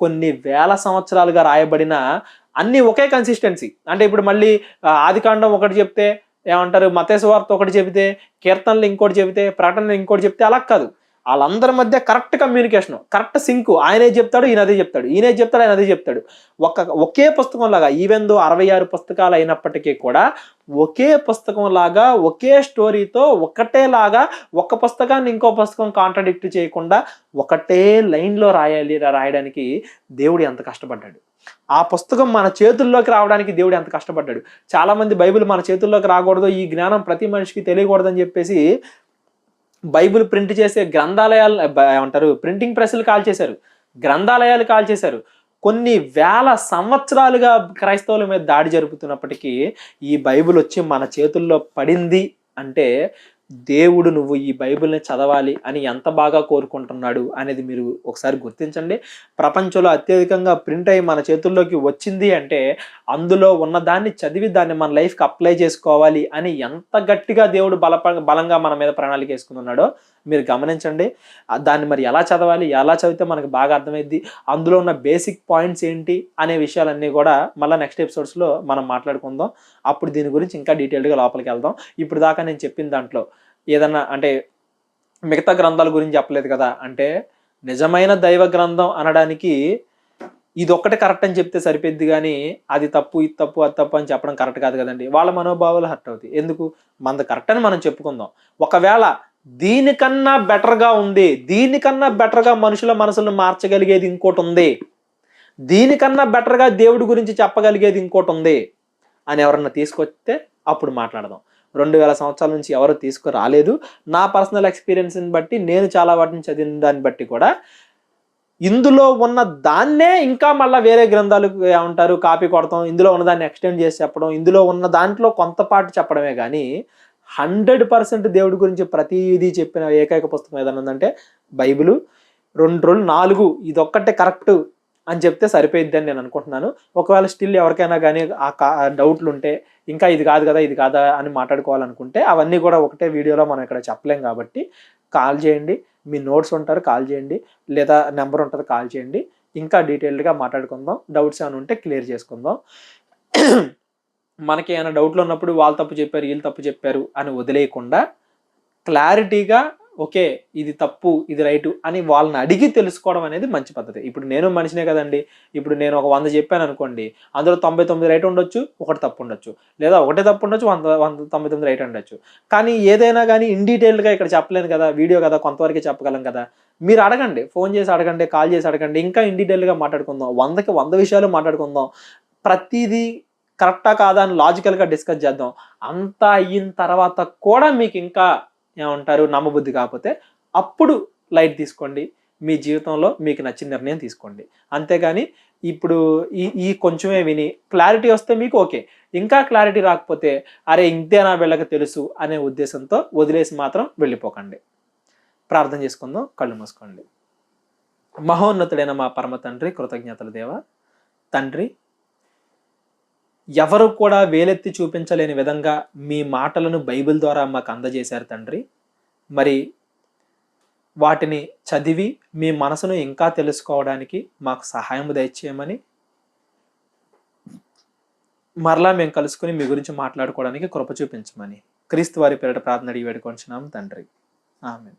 కొన్ని వేల సంవత్సరాలుగా రాయబడిన అన్ని ఒకే కన్సిస్టెన్సీ. అంటే ఇప్పుడు మళ్ళీ ఆదికాండం ఒకటి చెప్తే ఏమంటారు, మత్తయి సువార్త ఒకటి చెబితే, కీర్తనలు ఇంకోటి చెబితే, ప్రకటనలు ఇంకోటి చెప్తే అలా కాదు. వాళ్ళందరి మధ్య కరెక్ట్ కమ్యూనికేషన్, కరెక్ట్ సింక్. ఆయనే చెప్తాడు, ఈయన అదే చెప్తాడు, ఈయనే చెప్తాడు, ఆయన అదే చెప్తాడు. ఒకే పుస్తకం లాగా, ఈవెన్ దో 66 పుస్తకాలు అయినప్పటికీ కూడా ఒకే పుస్తకం లాగా, ఒకే స్టోరీతో ఒకటేలాగా, ఒక పుస్తకాన్ని ఇంకో పుస్తకం కాంట్రడిక్ట్ చేయకుండా ఒకటే లైన్లో రాయడానికి దేవుడు ఎంత కష్టపడ్డాడు. ఆ పుస్తకం మన చేతుల్లోకి రావడానికి దేవుడు ఎంత కష్టపడ్డాడు. చాలా మంది బైబిల్ మన చేతుల్లోకి రాకూడదు, ఈ జ్ఞానం ప్రతి మనిషికి తెలియకూడదని చెప్పేసి బైబిల్ ప్రింట్ చేసే గ్రంథాలయాలు ఏమంటారు, ప్రింటింగ్ ప్రెస్లు కాల్చేశారు, గ్రంథాలయాలు కాల్చేశారు. కొన్ని వేల సంవత్సరాలుగా క్రైస్తవుల మీద దాడి జరుపుతున్నప్పటికీ ఈ బైబిల్ వచ్చి మన చేతుల్లో పడింది అంటే దేవుడు నువ్వు ఈ బైబిల్ని చదవాలి అని ఎంత బాగా కోరుకుంటున్నాడు అనేది మీరు ఒకసారి గుర్తించండి. ప్రపంచంలో అత్యధికంగా ప్రింట్ అయ్యి మన చేతుల్లోకి వచ్చింది అంటే అందులో ఉన్నదాన్ని చదివి దాన్ని మన లైఫ్కి అప్లై చేసుకోవాలి అని ఎంత గట్టిగా దేవుడు బలంగా మన మీద ప్రణాళిక వేసుకున్నాడో మీరు గమనించండి. దాన్ని మరి ఎలా చదవాలి, ఎలా చదివితే మనకు బాగా అర్థమైద్ది, అందులో ఉన్న బేసిక్ పాయింట్స్ ఏంటి అనే విషయాలన్నీ కూడా మళ్ళీ నెక్స్ట్ ఎపిసోడ్స్లో మనం మాట్లాడుకుందాం. అప్పుడు దీని గురించి ఇంకా డీటెయిల్డ్గా లోపలికి వెళ్దాం. ఇప్పుడు దాకా నేను చెప్పిన దాంట్లో ఏదన్నా అంటే మిగతా గ్రంథాల గురించి చెప్పలేదు కదా అంటే, నిజమైన దైవ గ్రంథం అనడానికి ఇది ఒక్కటే కరెక్ట్ అని చెప్తే సరిపోద్ది కానీ అది తప్పు, ఇది తప్పు, అది తప్పు అని చెప్పడం కరెక్ట్ కాదు కదండి. వాళ్ళ మనోభావాలు హర్ట్ అవుతాయి. ఎందుకు, మనది కరెక్ట్ అని మనం చెప్పుకుందాం. ఒకవేళ దీనికన్నా బెటర్గా ఉంది, దీనికన్నా బెటర్గా మనుషుల మనసులను మార్చగలిగేది ఇంకోటి ఉంది, దీనికన్నా బెటర్గా దేవుడి గురించి చెప్పగలిగేది ఇంకోటి ఉంది అని ఎవరన్నా తీసుకొస్తే అప్పుడు మాట్లాడదాం. 2000 సంవత్సరాల నుంచి ఎవరు తీసుకురాలేదు. నా పర్సనల్ ఎక్స్పీరియన్స్ని బట్టి, నేను చాలా వాటిని చదివిన దాన్ని బట్టి కూడా ఇందులో ఉన్న దాన్నే ఇంకా మళ్ళీ వేరే గ్రంథాలు ఏమంటారు కాపీ కొడతాం, ఇందులో ఉన్న దాన్ని ఎక్స్టెండ్ చేసి చెప్పడం, ఇందులో ఉన్న దాంట్లో కొంత పాటు చెప్పడమే కానీ 100% దేవుడి గురించి ప్రతిదీ చెప్పిన ఏకైక పుస్తకం ఏదైనా ఉందంటే బైబిలు. 2 రోజులు 4 ఇదొక్కటే కరెక్ట్ అని చెప్తే సరిపోయిద్ది అని నేను అనుకుంటున్నాను. ఒకవేళ స్టిల్ ఎవరికైనా కానీ ఆ డౌట్లు ఉంటే, ఇంకా ఇది కాదు కదా, ఇది కాదా అని మాట్లాడుకోవాలనుకుంటే అవన్నీ కూడా ఒకటే వీడియోలో మనం ఇక్కడ చెప్పలేం కాబట్టి కాల్ చేయండి. మీ నోట్స్ ఉంటారు, కాల్ చేయండి, లేదా నెంబర్ ఉంటుంది, కాల్ చేయండి. ఇంకా డీటెయిల్డ్గా మాట్లాడుకుందాం. డౌట్స్ ఏమైనా ఉంటే క్లియర్ చేసుకుందాం. మనకి ఏమైనా డౌట్లు ఉన్నప్పుడు వాళ్ళు తప్పు చెప్పారు, వీళ్ళు తప్పు చెప్పారు అని వదిలేయకుండా క్లారిటీగా ఓకే ఇది తప్పు, ఇది రైటు అని వాళ్ళని అడిగి తెలుసుకోవడం అనేది మంచి పద్ధతి. ఇప్పుడు నేను మనిషినే కదండి. ఇప్పుడు నేను ఒక 100 చెప్పాను అనుకోండి, అందులో 99 రైట్ ఉండొచ్చు, ఒకటి తప్పు ఉండొచ్చు, లేదా ఒకటే తప్పు ఉండొచ్చు, 199 రైట్ ఉండొచ్చు. కానీ ఏదైనా కానీ ఇన్ డీటెయిల్డ్గా ఇక్కడ చెప్పలేను కదా, వీడియో కదా, కొంతవరకే చెప్పగలం కదా. మీరు అడగండి, ఫోన్ చేసి అడగండి, కాల్ చేసి అడగండి, ఇంకా ఇన్ డీటెయిల్గా మాట్లాడుకుందాం. 100కి 100 విషయాలు మాట్లాడుకుందాం. ప్రతిదీ కరెక్టా కాదా అని లాజికల్గా డిస్కస్ చేద్దాం. అంతా అయిన తర్వాత కూడా మీకు ఇంకా ఏమంటారు నమ్మబుద్ధి కాకపోతే అప్పుడు లైట్ తీసుకోండి, మీ జీవితంలో మీకు నచ్చిన నిర్ణయం తీసుకోండి. అంతేగాని ఇప్పుడు ఈ కొంచెమే విని క్లారిటీ వస్తే మీకు ఓకే, ఇంకా క్లారిటీ రాకపోతే అరే ఇంతేనా వీళ్ళకి తెలుసు అనే ఉద్దేశంతో వదిలేసి మాత్రం వెళ్ళిపోకండి. ప్రార్థన చేసుకుందాం, కళ్ళు మూసుకోండి. మహోన్నతుడైన మా పరమ తండ్రి, కృతజ్ఞతల దేవ తండ్రి, ఎవరు కూడా వేలెత్తి చూపించలేని విధంగా మీ మాటలను బైబిల్ ద్వారా మాకు అందజేశారు తండ్రి. మరి వాటిని చదివి మీ మనసును ఇంకా తెలుసుకోవడానికి మాకు సహాయం దయచేయమని, మరలా మేము కలుసుకుని మీ గురించి మాట్లాడుకోవడానికి కృప చూపించమని క్రీస్తు వారి పేరిట ప్రార్థన అడిగి వేడుకొంచున్నాం తండ్రి. ఆమేన్.